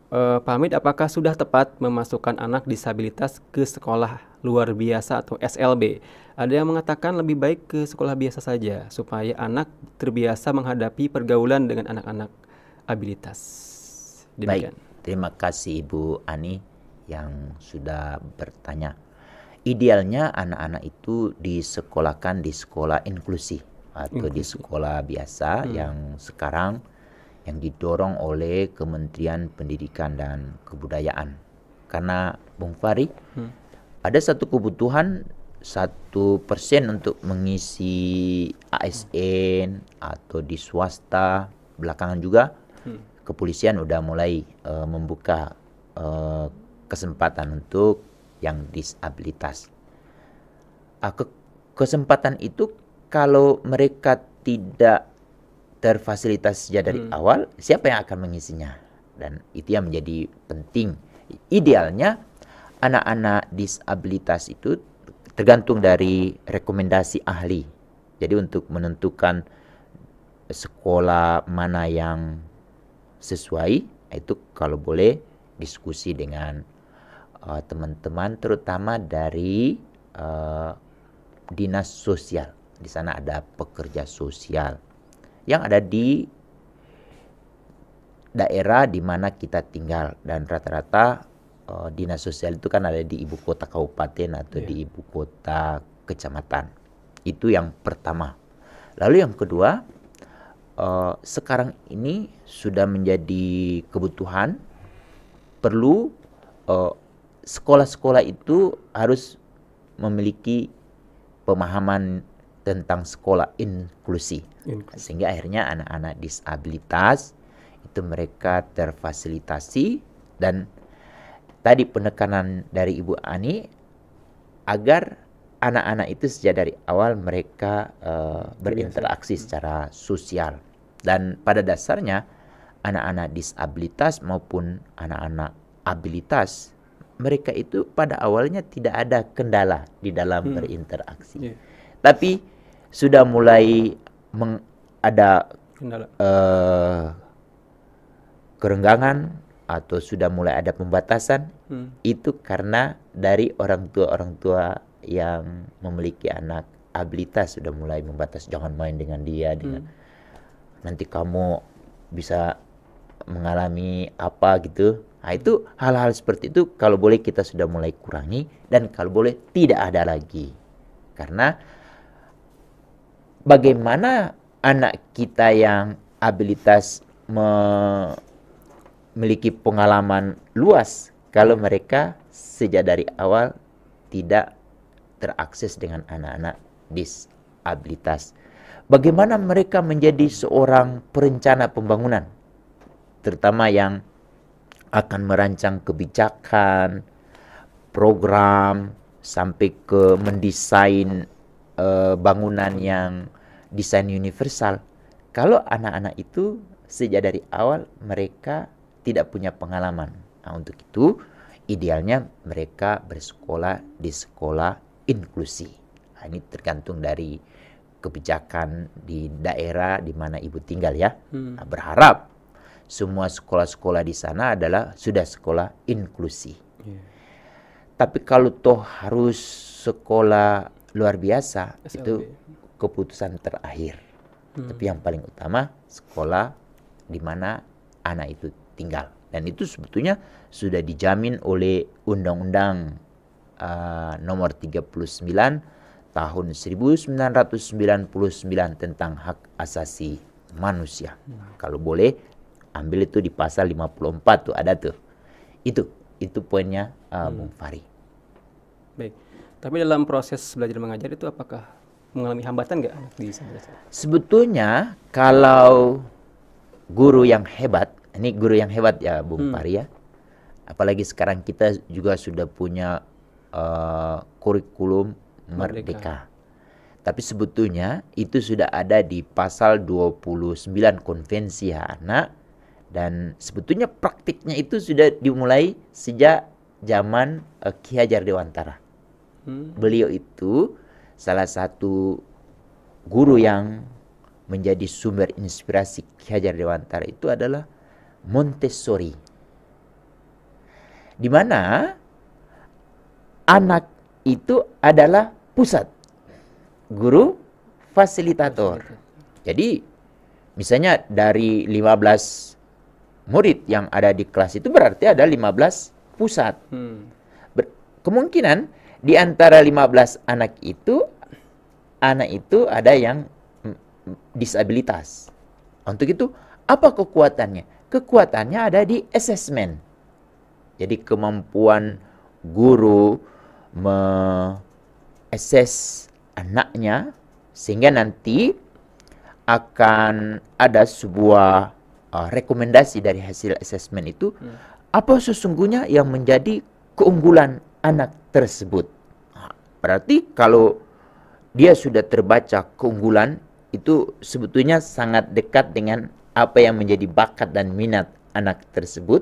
Pak Hamid, apakah sudah tepat memasukkan anak disabilitas ke sekolah luar biasa atau SLB? Ada yang mengatakan lebih baik ke sekolah biasa saja, supaya anak terbiasa menghadapi pergaulan dengan anak-anak abilitas. Baik, Demikian. terima kasih Ibu Ani yang sudah bertanya. Idealnya anak-anak itu disekolahkan di sekolah inklusi atau di sekolah biasa yang sekarang yang didorong oleh Kementerian Pendidikan dan Kebudayaan. Karena Bung Fari, ada satu kebutuhan 1% untuk mengisi ASN atau di swasta. Belakangan juga kepolisian udah mulai membuka kesempatan untuk yang disabilitas. Kesempatan itu kalau mereka tidak terfasilitas sejak dari awal, siapa yang akan mengisinya? Dan itu yang menjadi penting. Idealnya anak-anak disabilitas itu tergantung dari rekomendasi ahli. Jadi untuk menentukan sekolah mana yang sesuai, itu kalau boleh diskusi dengan teman-teman, terutama dari dinas sosial. Di sana ada pekerja sosial yang ada di daerah di mana kita tinggal, dan rata-rata dinas sosial itu kan ada di ibu kota kabupaten atau di ibu kota kecamatan. Itu yang pertama. Lalu yang kedua, sekarang ini sudah menjadi kebutuhan, perlu sekolah-sekolah itu harus memiliki pemahaman tentang sekolah inklusi. Sehingga akhirnya anak-anak disabilitas itu mereka terfasilitasi, dan tadi penekanan dari Ibu Ani agar anak-anak itu sejak dari awal mereka berinteraksi secara sosial. Dan pada dasarnya anak-anak disabilitas maupun anak-anak abilitas, mereka itu pada awalnya tidak ada kendala di dalam berinteraksi. Tapi sudah mulai ada kerenggangan atau sudah mulai ada pembatasan. Itu karena dari orang tua yang memiliki anak abilitas sudah mulai membatasi, jangan main dengan dia, dengan nanti kamu bisa mengalami apa gitu. Nah, itu hal-hal seperti itu kalau boleh kita sudah mulai kurangi, dan kalau boleh tidak ada lagi. Karena bagaimana anak kita yang abilitas memiliki pengalaman luas kalau mereka sejak dari awal tidak terakses dengan anak-anak disabilitas. Bagaimana mereka menjadi seorang perencana pembangunan, terutama yang akan merancang kebijakan, program, sampai ke mendesain bangunan yang desain universal. Kalau anak-anak itu sejak dari awal mereka tidak punya pengalaman. Nah, untuk itu idealnya mereka bersekolah di sekolah inklusi. Nah, ini tergantung dari kebijakan di daerah di mana ibu tinggal ya. Nah, berharap semua sekolah-sekolah di sana adalah sudah sekolah inklusi. Tapi kalau toh harus sekolah luar biasa, SLB, itu keputusan terakhir. Tapi yang paling utama sekolah di mana anak itu tinggal. Dan itu sebetulnya sudah dijamin oleh Undang-Undang nomor 39 tahun 1999 tentang hak asasi manusia. Kalau boleh ambil itu di pasal 54 tuh ada tuh. Itu poinnya Bung Fahri. Baik. Tapi dalam proses belajar mengajar itu apakah mengalami hambatan nggak anak disabilitas? Sebetulnya kalau guru yang hebat, ini guru yang hebat ya Bung Fahri ya. Apalagi sekarang kita juga sudah punya kurikulum Merdeka. Tapi sebetulnya itu sudah ada di pasal 29 Konvensi Hak Anak, dan sebetulnya praktiknya itu sudah dimulai sejak zaman Ki Hajar Dewantara. Beliau itu salah satu guru yang menjadi sumber inspirasi Ki Hajar Dewantara itu adalah Montessori, di mana anak itu adalah pusat, guru fasilitator. Jadi misalnya dari 15 murid yang ada di kelas itu berarti ada 15 pusat. Kemungkinan di antara 15 anak itu ada yang disabilitas. Untuk itu apa kekuatannya? Kekuatannya ada di asesmen. Jadi kemampuan guru me-assess anaknya sehingga nanti akan ada sebuah rekomendasi dari hasil asesmen itu apa sesungguhnya yang menjadi keunggulan anak tersebut. Berarti kalau dia sudah terbaca keunggulan itu sebetulnya sangat dekat dengan apa yang menjadi bakat dan minat anak tersebut.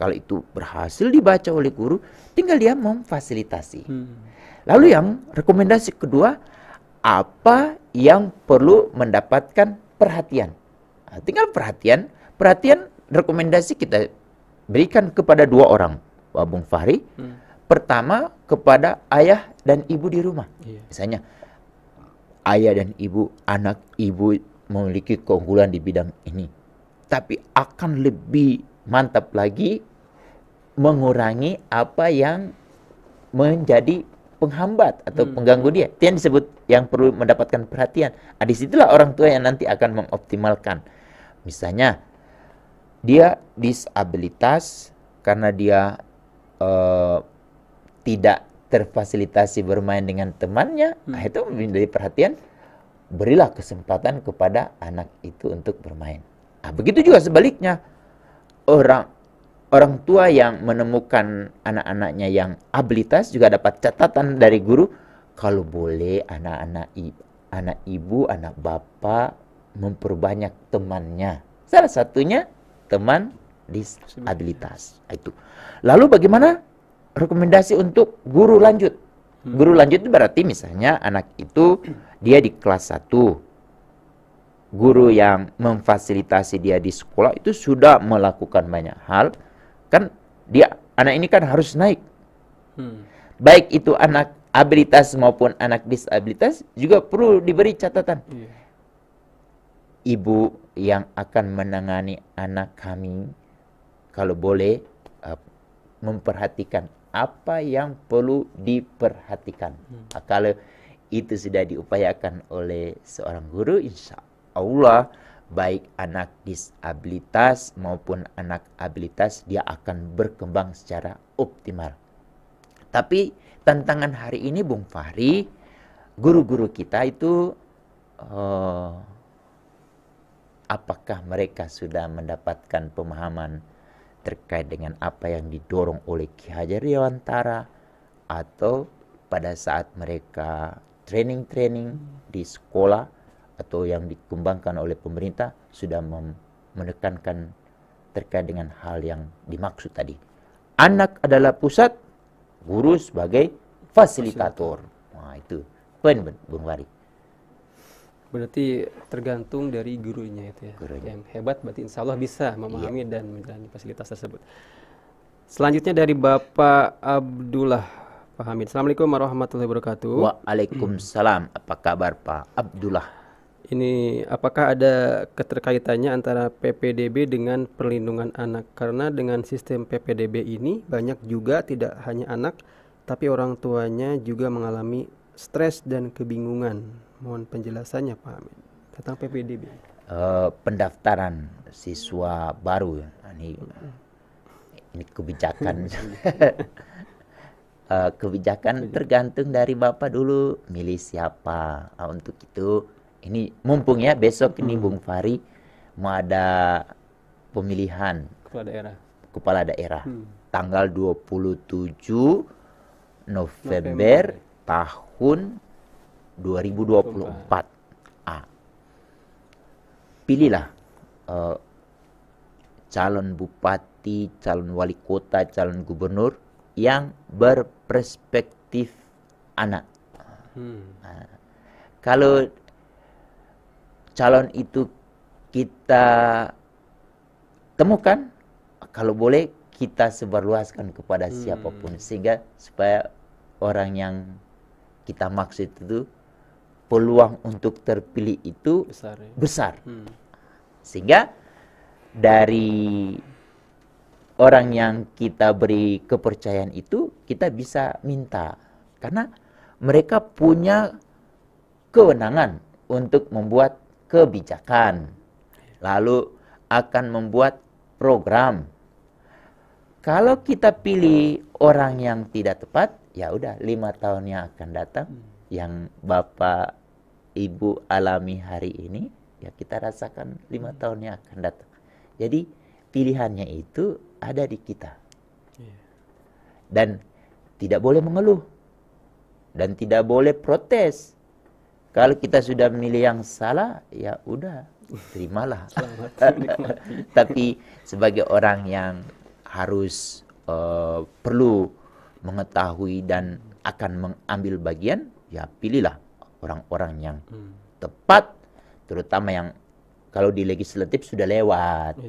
Kalau itu berhasil dibaca oleh guru, tinggal dia memfasilitasi. Lalu yang rekomendasi kedua, apa yang perlu mendapatkan perhatian. Nah, tinggal perhatian rekomendasi kita berikan kepada 2 orang, Bung Fahri. Pertama kepada ayah dan ibu di rumah. Misalnya ayah dan ibu, anak ibu memiliki keunggulan di bidang ini. Tapi akan lebih mantap lagi mengurangi apa yang menjadi penghambat atau pengganggu dia. Itu yang disebut yang perlu mendapatkan perhatian. Disitulah orang tua yang nanti akan mengoptimalkan. Misalnya dia disabilitas karena dia tidak terfasilitasi bermain dengan temannya, itu menjadi perhatian. Berilah kesempatan kepada anak itu untuk bermain. Begitu juga sebaliknya, orang tua yang menemukan anak-anaknya yang abilitas juga dapat catatan dari guru, kalau boleh anak ibu, anak bapak memperbanyak temannya. Salah satunya teman disabilitas. Itu. Lalu bagaimana rekomendasi untuk guru lanjut? Guru lanjut itu berarti misalnya anak itu dia di kelas 1. Guru yang memfasilitasi dia di sekolah itu sudah melakukan banyak hal. Kan anak ini kan harus naik. Baik itu anak abilitas maupun anak disabilitas juga perlu diberi catatan. Ibu yang akan menangani anak kami, kalau boleh memperhatikan apa yang perlu diperhatikan. Kalau itu sudah diupayakan oleh seorang guru, insya Allah baik anak disabilitas maupun anak abilitas dia akan berkembang secara optimal. Tapi tantangan hari ini Bung Fahri, guru-guru kita itu apakah mereka sudah mendapatkan pemahaman terkait dengan apa yang didorong oleh Ki Hajar Dewantara, atau pada saat mereka training di sekolah atau yang dikembangkan oleh pemerintah sudah menekankan terkait dengan hal yang dimaksud tadi. Anak adalah pusat, guru sebagai fasilitator. Nah, itu poin Bung Fahri. Berarti tergantung dari gurunya itu ya. Gurunya. Yang hebat berarti insya Allah bisa memahami dan menjalani fasilitas tersebut. Selanjutnya dari Bapak Abdullah Pak Hamid. Assalamualaikum warahmatullahi wabarakatuh. Waalaikumsalam. Apa kabar Pak Abdullah? Ini apakah ada keterkaitannya antara PPDB dengan perlindungan anak? Karena dengan sistem PPDB ini banyak juga tidak hanya anak, tapi orang tuanya juga mengalami stres dan kebingungan. Mohon penjelasannya Pak Hamid tentang PPDB. Pendaftaran siswa baru, ini kebijakan. Kebijakan tergantung dari Bapak dulu milih siapa. Untuk itu ini mumpung ya besok ini Bung Fahri mau ada pemilihan kepala daerah tanggal 27 November tahun 2024. Pilihlah calon bupati, calon wali kota, calon gubernur yang berperspektif anak. Kalau calon itu kita temukan, kalau boleh kita sebarluaskan kepada siapapun, sehingga supaya orang yang kita maksud itu peluang untuk terpilih itu besar. Sehingga dari orang yang kita beri kepercayaan itu kita bisa minta, karena mereka punya kewenangan untuk membuat kebijakan, lalu akan membuat program. Kalau kita pilih orang yang tidak tepat, ya udah 5 tahun yang akan datang yang Bapak Ibu alami hari ini, ya kita rasakan 5 tahun yang akan datang. Jadi pilihannya itu ada di kita. Dan tidak boleh mengeluh. Dan tidak boleh protes. Kalau kita sudah memilih yang salah, ya udah, terimalah. Tapi sebagai orang yang harus perlu mengetahui dan akan mengambil bagian, ya pilihlah orang-orang yang tepat, terutama yang kalau di legislatif sudah lewat,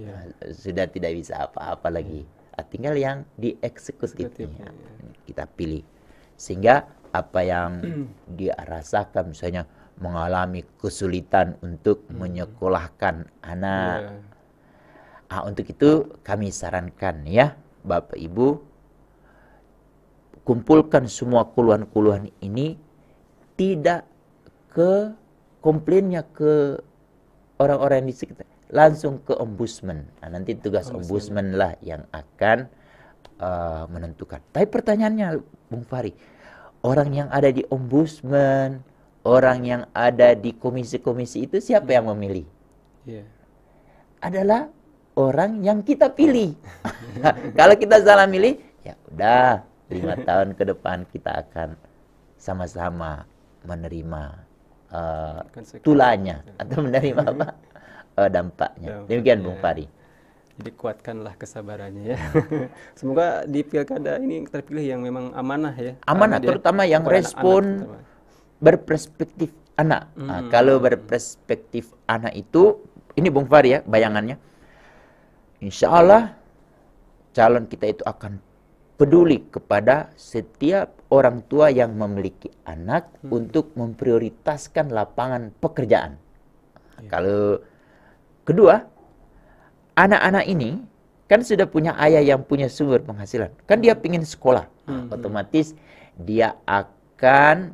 sudah tidak bisa apa-apa lagi. Tinggal yang di eksekutifnya kita pilih. Sehingga apa yang dia rasakan, misalnya mengalami kesulitan untuk menyekolahkan anak. Untuk itu kami sarankan ya, Bapak Ibu, kumpulkan semua keluhan-keluhan ini, tidak ke komplainnya ke orang-orang di sekitar, langsung ke ombudsman. Nanti tugas ombudsman lah yang akan menentukan. Tapi pertanyaannya Bung Fahri, orang yang ada di ombudsman, orang yang ada di komisi-komisi itu siapa yang memilih? Adalah orang yang kita pilih. Kalau kita salah milih, ya udah 5 tahun ke depan kita akan sama-sama menerima tulanya atau menerima apa dampaknya. Demikian Bung Fahri. Jadi kuatkanlah kesabarannya ya. Semoga di pilkada ini terpilih yang memang amanah ya. Amanah, terutama yang respon berperspektif anak. Kalau berperspektif anak itu, ini Bung Fahri ya bayangannya, insya Allah calon kita itu akan peduli kepada setiap orang tua yang memiliki anak untuk memprioritaskan lapangan pekerjaan. Kalau kedua, anak-anak ini kan sudah punya ayah yang punya sumber penghasilan. Kan dia ingin sekolah. Otomatis dia akan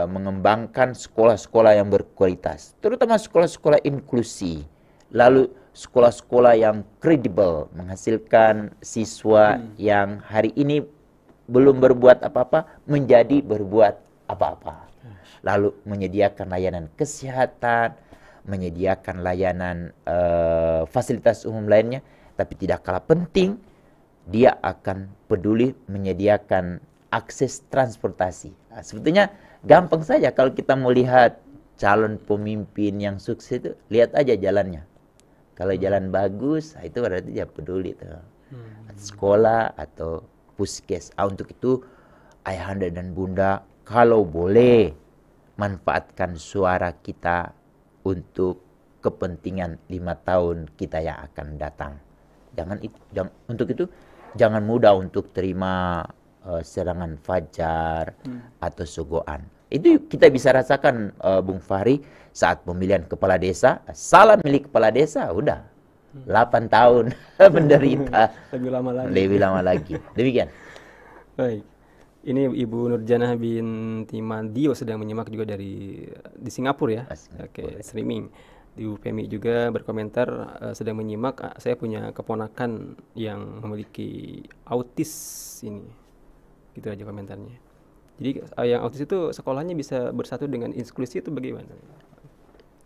mengembangkan sekolah-sekolah yang berkualitas. Terutama sekolah-sekolah inklusi. Lalu sekolah-sekolah yang kredibel, menghasilkan siswa yang hari ini belum berbuat apa-apa menjadi berbuat apa-apa. Lalu menyediakan layanan kesehatan, menyediakan layanan fasilitas umum lainnya, tapi tidak kalah penting, dia akan peduli menyediakan akses transportasi. Sebetulnya gampang saja kalau kita melihat calon pemimpin yang sukses itu, lihat aja jalannya. Kalau jalan bagus, itu berarti dia peduli tuh. Sekolah atau puskes. Untuk itu ayahanda dan bunda, kalau boleh manfaatkan suara kita untuk kepentingan 5 tahun kita yang akan datang. Untuk itu jangan mudah untuk terima serangan fajar atau sogokan. Itu kita bisa rasakan, Bung Fahri, saat pemilihan kepala desa, salah milih kepala desa, udah 8 tahun menderita. Lebih lama lagi. Lebih lama lagi. Demikian. Baik. Ini Ibu Nurjanah binti Madio sedang menyimak juga di Singapura ya. Oke, streaming. Di UPMI juga berkomentar sedang menyimak. Saya punya keponakan yang memiliki autis ini. Gitu aja komentarnya. Jadi yang autis itu sekolahnya bisa bersatu dengan inklusi itu bagaimana?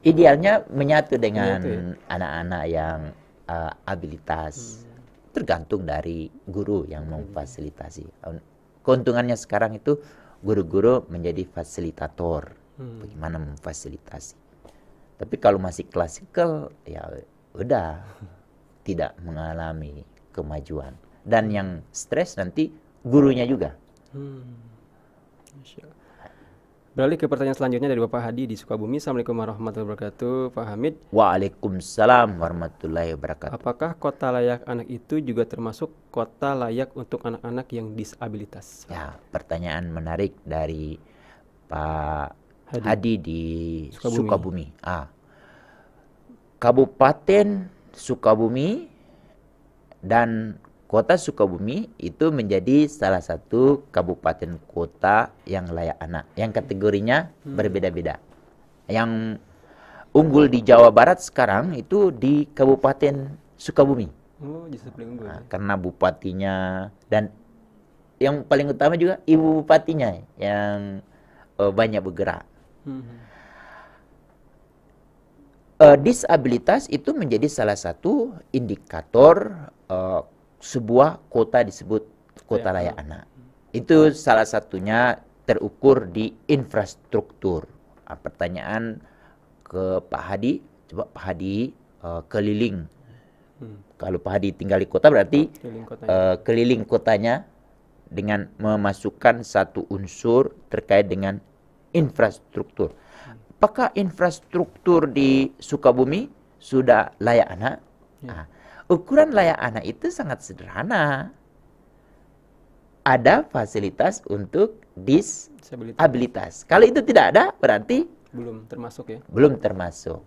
Idealnya menyatu dengan Menyatu ya? anak-anak yang abilitas. Tergantung dari guru yang memfasilitasi. Keuntungannya sekarang itu guru-guru menjadi fasilitator. Bagaimana memfasilitasi. Tapi kalau masih klasikal, ya udah tidak mengalami kemajuan. Dan yang stres nanti gurunya juga. Masya Allah. Beralih ke pertanyaan selanjutnya dari Bapak Hadi di Sukabumi. Assalamualaikum warahmatullahi wabarakatuh, Pak Hamid. Waalaikumsalam warahmatullahi wabarakatuh. Apakah kota layak anak itu juga termasuk kota layak untuk anak-anak yang disabilitas? Ya, pertanyaan menarik dari Pak Hadi di Sukabumi. Kabupaten Sukabumi dan Kota Sukabumi itu menjadi salah satu kabupaten kota yang layak anak. Yang kategorinya berbeda-beda. Yang unggul di Jawa Barat sekarang itu di Kabupaten Sukabumi. Oh, justru paling unggul. Karena bupatinya dan yang paling utama juga ibu bupatinya yang banyak bergerak. Disabilitas itu menjadi salah satu indikator sebuah kota disebut kota layak anak. Itu salah satunya terukur di infrastruktur. Pertanyaan ke Pak Hadi, coba Pak Hadi keliling. Kalau Pak Hadi tinggal di kota berarti keliling kotanya dengan memasukkan satu unsur terkait dengan infrastruktur. Apakah infrastruktur di Sukabumi sudah layak anak? Ukuran layak anak itu sangat sederhana. Ada fasilitas untuk disabilitas. Kalau itu tidak ada, berarti belum termasuk ya? Belum termasuk.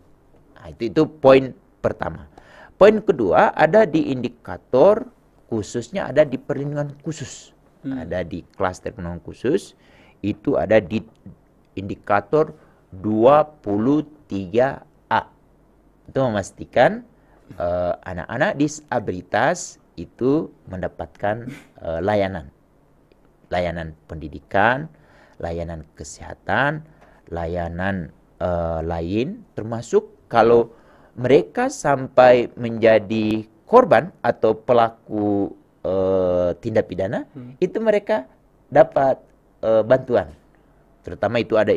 Itu poin pertama. Poin kedua, ada di indikator khususnya ada di perlindungan khusus. Ada di klaster perlindungan khusus, itu ada di indikator 23A. Itu memastikan anak-anak disabilitas itu mendapatkan layanan pendidikan, layanan kesehatan, layanan lain, termasuk kalau mereka sampai menjadi korban atau pelaku tindak pidana, itu mereka dapat bantuan. Terutama itu ada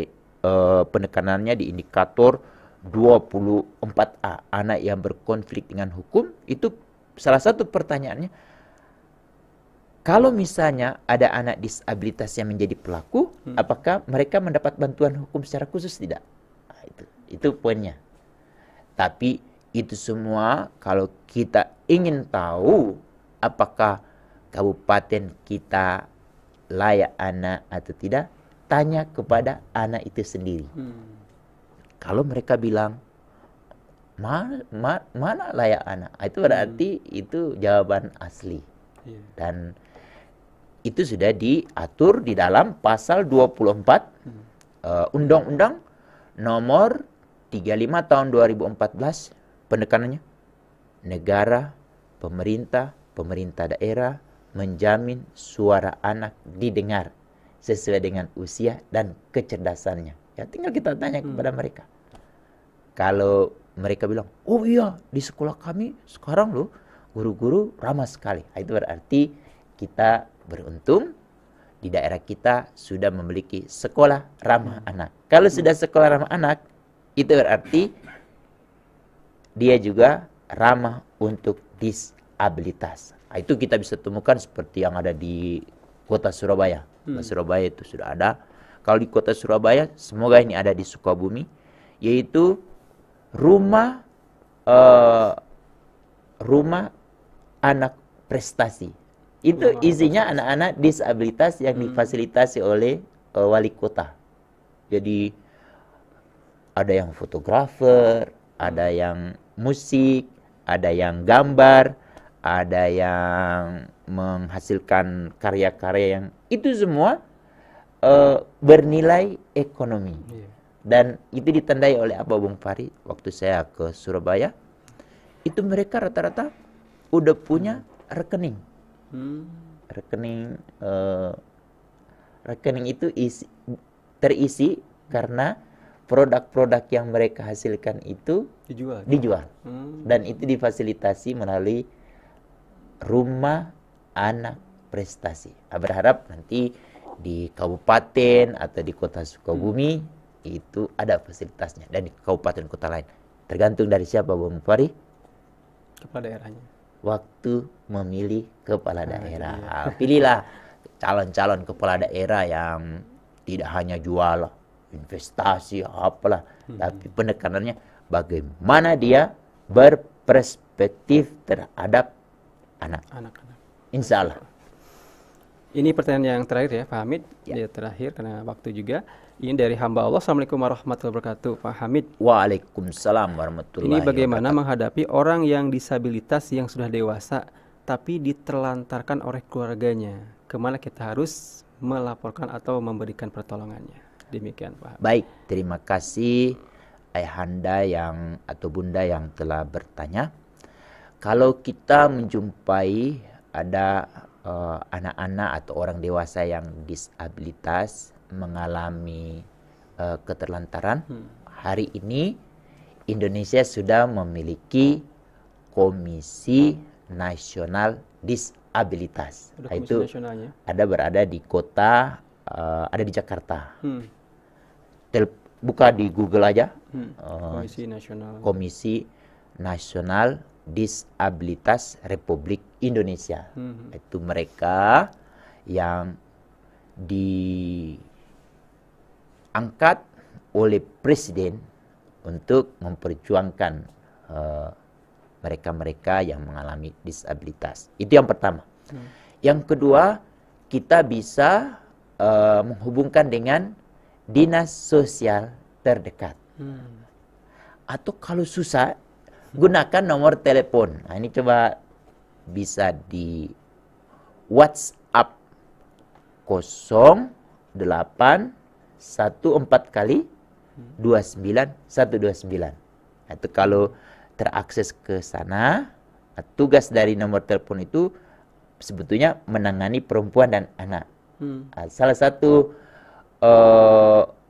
penekanannya di indikator 24A, anak yang berkonflik dengan hukum. Itu salah satu pertanyaannya, kalau misalnya ada anak disabilitas yang menjadi pelaku, apakah mereka mendapat bantuan hukum secara khusus? Tidak. Itu poinnya. Tapi itu semua kalau kita ingin tahu apakah kabupaten kita layak anak atau tidak, tanya kepada anak itu sendiri. Kalau mereka bilang mana layak anak, itu berarti itu jawaban asli. Dan itu sudah diatur di dalam pasal 24 Undang-Undang nomor 35 tahun 2014. Penekanannya, negara, pemerintah daerah menjamin suara anak didengar sesuai dengan usia dan kecerdasannya. Ya, tinggal kita tanya kepada mereka. Kalau mereka bilang, oh iya, di sekolah kami sekarang loh guru-guru ramah sekali. Itu berarti kita beruntung di daerah kita sudah memiliki sekolah ramah anak. Kalau sudah sekolah ramah anak, itu berarti dia juga ramah untuk disabilitas. Itu kita bisa temukan seperti yang ada di kota Surabaya. Surabaya itu sudah ada. Kalau di kota Surabaya, semoga ini ada di Sukabumi, yaitu rumah anak prestasi. Itu isinya anak-anak disabilitas yang difasilitasi oleh wali kota. Jadi ada yang fotografer, ada yang musik, ada yang gambar, ada yang menghasilkan karya-karya yang itu semua bernilai ekonomi. Iya. Dan itu ditandai oleh apa Bung Fari? Waktu saya ke Surabaya, itu mereka rata-rata udah punya rekening. Rekening rekening itu terisi karena produk-produk yang mereka hasilkan itu dijual. Dan itu difasilitasi melalui rumah anak prestasi. Berharap nanti di kabupaten atau di kota Sukabumi itu ada fasilitasnya, dan di kabupaten kota lain. Tergantung dari siapa Bung Fari? Kepala daerahnya. Waktu memilih kepala daerah. Pilihlah calon-calon kepala daerah yang tidak hanya jual investasi apalah, tapi penekanannya bagaimana dia berperspektif terhadap anak-anak. Insya Allah. Ini pertanyaan yang terakhir ya Pak Hamid. Ya. Terakhir karena waktu juga. Ini dari hamba Allah. Assalamualaikum warahmatullahi wabarakatuh Pak Hamid. Waalaikumsalam warahmatullahi wabarakatuh. Ini bagaimana menghadapi orang yang disabilitas yang sudah dewasa tapi diterlantarkan oleh keluarganya? Kemana kita harus melaporkan atau memberikan pertolongannya? Demikian Pak Hamid. Baik, terima kasih ayahanda yang atau bunda yang telah bertanya. Kalau kita menjumpai ada anak-anak atau orang dewasa yang disabilitas mengalami keterlantaran, hari ini Indonesia sudah memiliki Komisi Nasional Disabilitas. Itu ada berada di kota, ada di Jakarta. Buka di Google aja. Komisi Nasional Disabilitas Republik Indonesia. Itu mereka yang diangkat oleh Presiden untuk memperjuangkan mereka-mereka yang mengalami disabilitas. Itu yang pertama. Yang kedua, kita bisa menghubungkan dengan dinas sosial terdekat. Atau kalau susah, gunakan nomor telepon. Nah, ini coba bisa di WhatsApp 0814 kali 29129. Itu kalau terakses ke sana, tugas dari nomor telepon itu sebetulnya menangani perempuan dan anak. Salah satu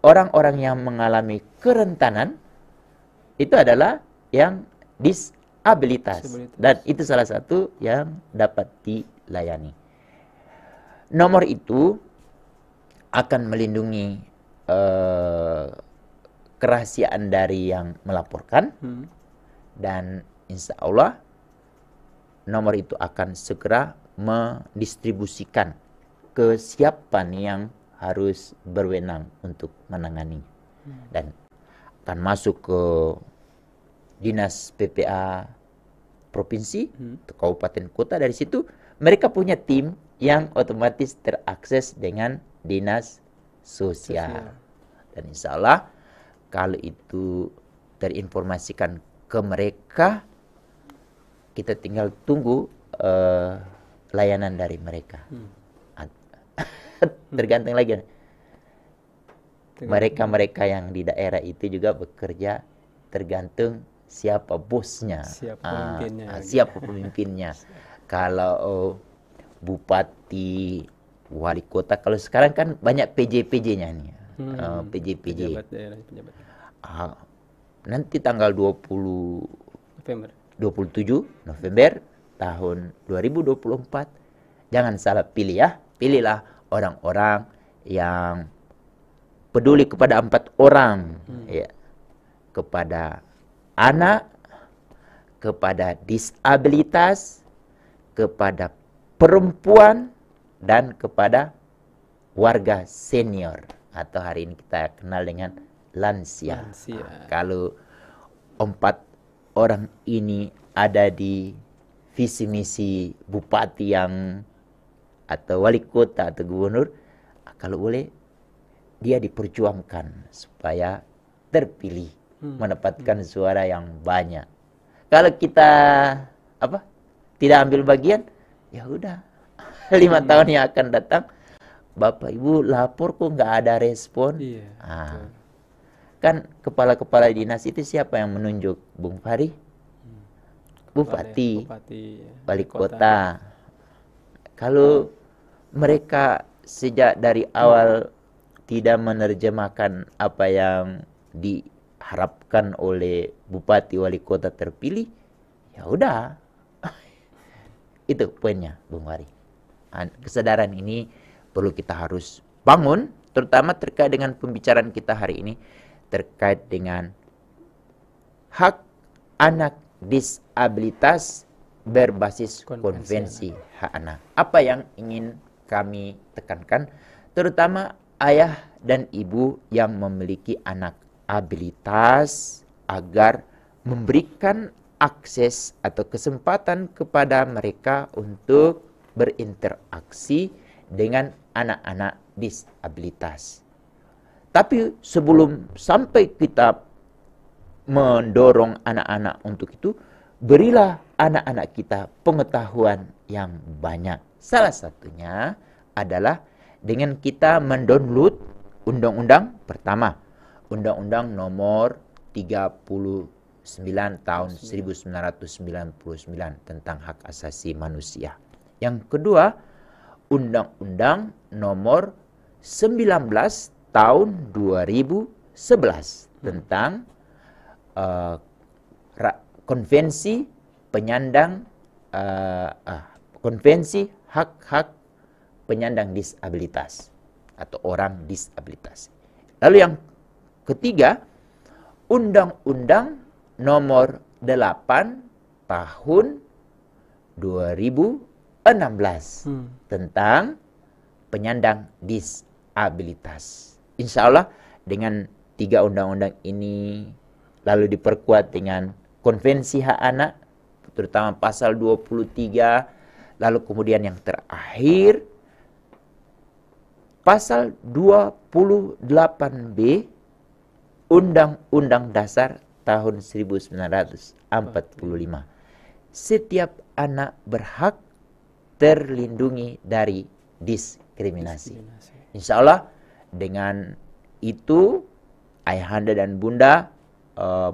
orang-orang yang mengalami kerentanan itu adalah yang disabilitas. Dan itu salah satu yang dapat dilayani. Nomor itu akan melindungi kerahasiaan dari yang melaporkan, dan insya Allah nomor itu akan segera mendistribusikan ke siapa nih yang harus berwenang untuk menangani, dan akan masuk ke dinas PPA provinsi, kabupaten kota. Dari situ mereka punya tim yang otomatis terakses dengan dinas sosial. Dan insya Allah kalau itu terinformasikan ke mereka, kita tinggal tunggu layanan dari mereka. Tergantung lagi. Mereka-mereka yang di daerah itu juga bekerja tergantung siapa bosnya, siapa pemimpinnya. Kalau bupati, wali kota, kalau sekarang kan banyak PJ-PJ-nya nih. PJ-PJ. Nanti tanggal 27 November tahun 2024, jangan salah pilih ya. Pilihlah orang-orang yang peduli kepada 4 orang, ya, kepada anak, kepada disabilitas, kepada perempuan, dan kepada warga senior, atau hari ini kita kenal dengan lansia. Kalau 4 orang ini ada di visi misi bupati yang atau wali kota atau gubernur, kalau boleh dia diperjuangkan supaya terpilih, mendapatkan suara yang banyak. Kalau kita tidak ambil bagian, ya udah 5 tahun yang akan datang, Bapak Ibu lapor kok nggak ada respon. Iya. Kan kepala-kepala dinas itu siapa yang menunjuk, Bung Fahri? Bupati, wali kota. Kalau mereka sejak dari awal tidak menerjemahkan apa yang diharapkan oleh bupati wali kota terpilih, ya udah. Itu poinnya, Bung Fahri. Kesadaran ini perlu kita harus bangun, terutama terkait dengan pembicaraan kita hari ini, terkait dengan hak anak disabilitas berbasis konvensi hak anak. Apa yang ingin kami tekankan, terutama ayah dan ibu yang memiliki anak abilitas, agar memberikan akses atau kesempatan kepada mereka untuk berinteraksi dengan anak-anak disabilitas. Tapi sebelum sampai kita mendorong anak-anak untuk itu, berilah anak-anak kita pengetahuan yang banyak. Salah satunya adalah dengan kita mendownload undang-undang pertama, Undang-Undang nomor 39 tahun 1999 tentang hak asasi manusia. Yang kedua, Undang-Undang nomor 19 tahun 2011 tentang konvensi penyandang konvensi hak-hak penyandang disabilitas atau orang disabilitas. Lalu yang ketiga, Undang-Undang nomor 8 tahun 2016 tentang penyandang disabilitas. Insya Allah dengan 3 undang-undang ini lalu diperkuat dengan konvensi hak anak, terutama pasal 23, lalu kemudian yang terakhir pasal 28B Undang-Undang Dasar tahun 1945. Setiap anak berhak terlindungi dari diskriminasi. Insya Allah dengan itu ayahanda dan bunda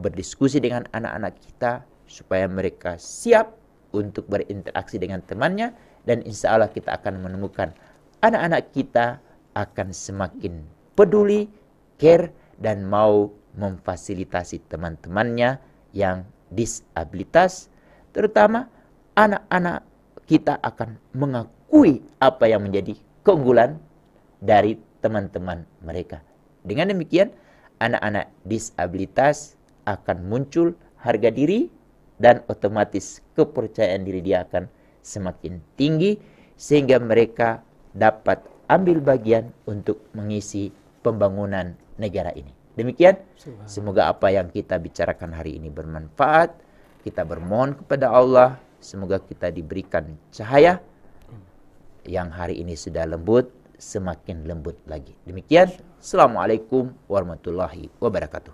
berdiskusi dengan anak-anak kita supaya mereka siap untuk berinteraksi dengan temannya, dan insya Allah kita akan menemukan anak-anak kita akan semakin peduli, care, dan mau memfasilitasi teman-temannya yang disabilitas, terutama anak-anak kita akan mengakui apa yang menjadi keunggulan dari teman-teman mereka. Dengan demikian, anak-anak disabilitas akan muncul harga diri dan otomatis kepercayaan diri dia akan semakin tinggi sehingga mereka dapat ambil bagian untuk mengisi pembangunan negara ini. Demikian, semoga apa yang kita bicarakan hari ini bermanfaat. Kita bermohon kepada Allah, semoga kita diberikan cahaya yang hari ini sudah lembut, semakin lembut lagi. Demikian, Assalamualaikum warahmatullahi wabarakatuh.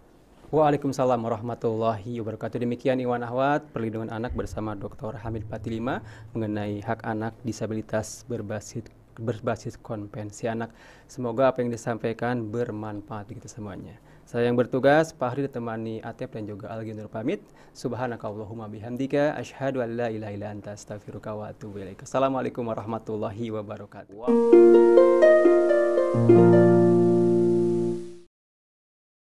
Waalaikumsalam warahmatullahi wabarakatuh. Demikian Iwan Ahwat, perlindungan anak bersama Dr. Hamid Patilima mengenai hak anak disabilitas berbasis konvensi anak. Semoga apa yang disampaikan bermanfaat kita semuanya. Saya yang bertugas, Pak Fahri ditemani Atep dan juga Alginur pamit. Subhanakallahumma bihamdika asyhadu an la ilaha illa anta astaghfiruka wa atubu ilaik. Assalamualaikum warahmatullahi wabarakatuh.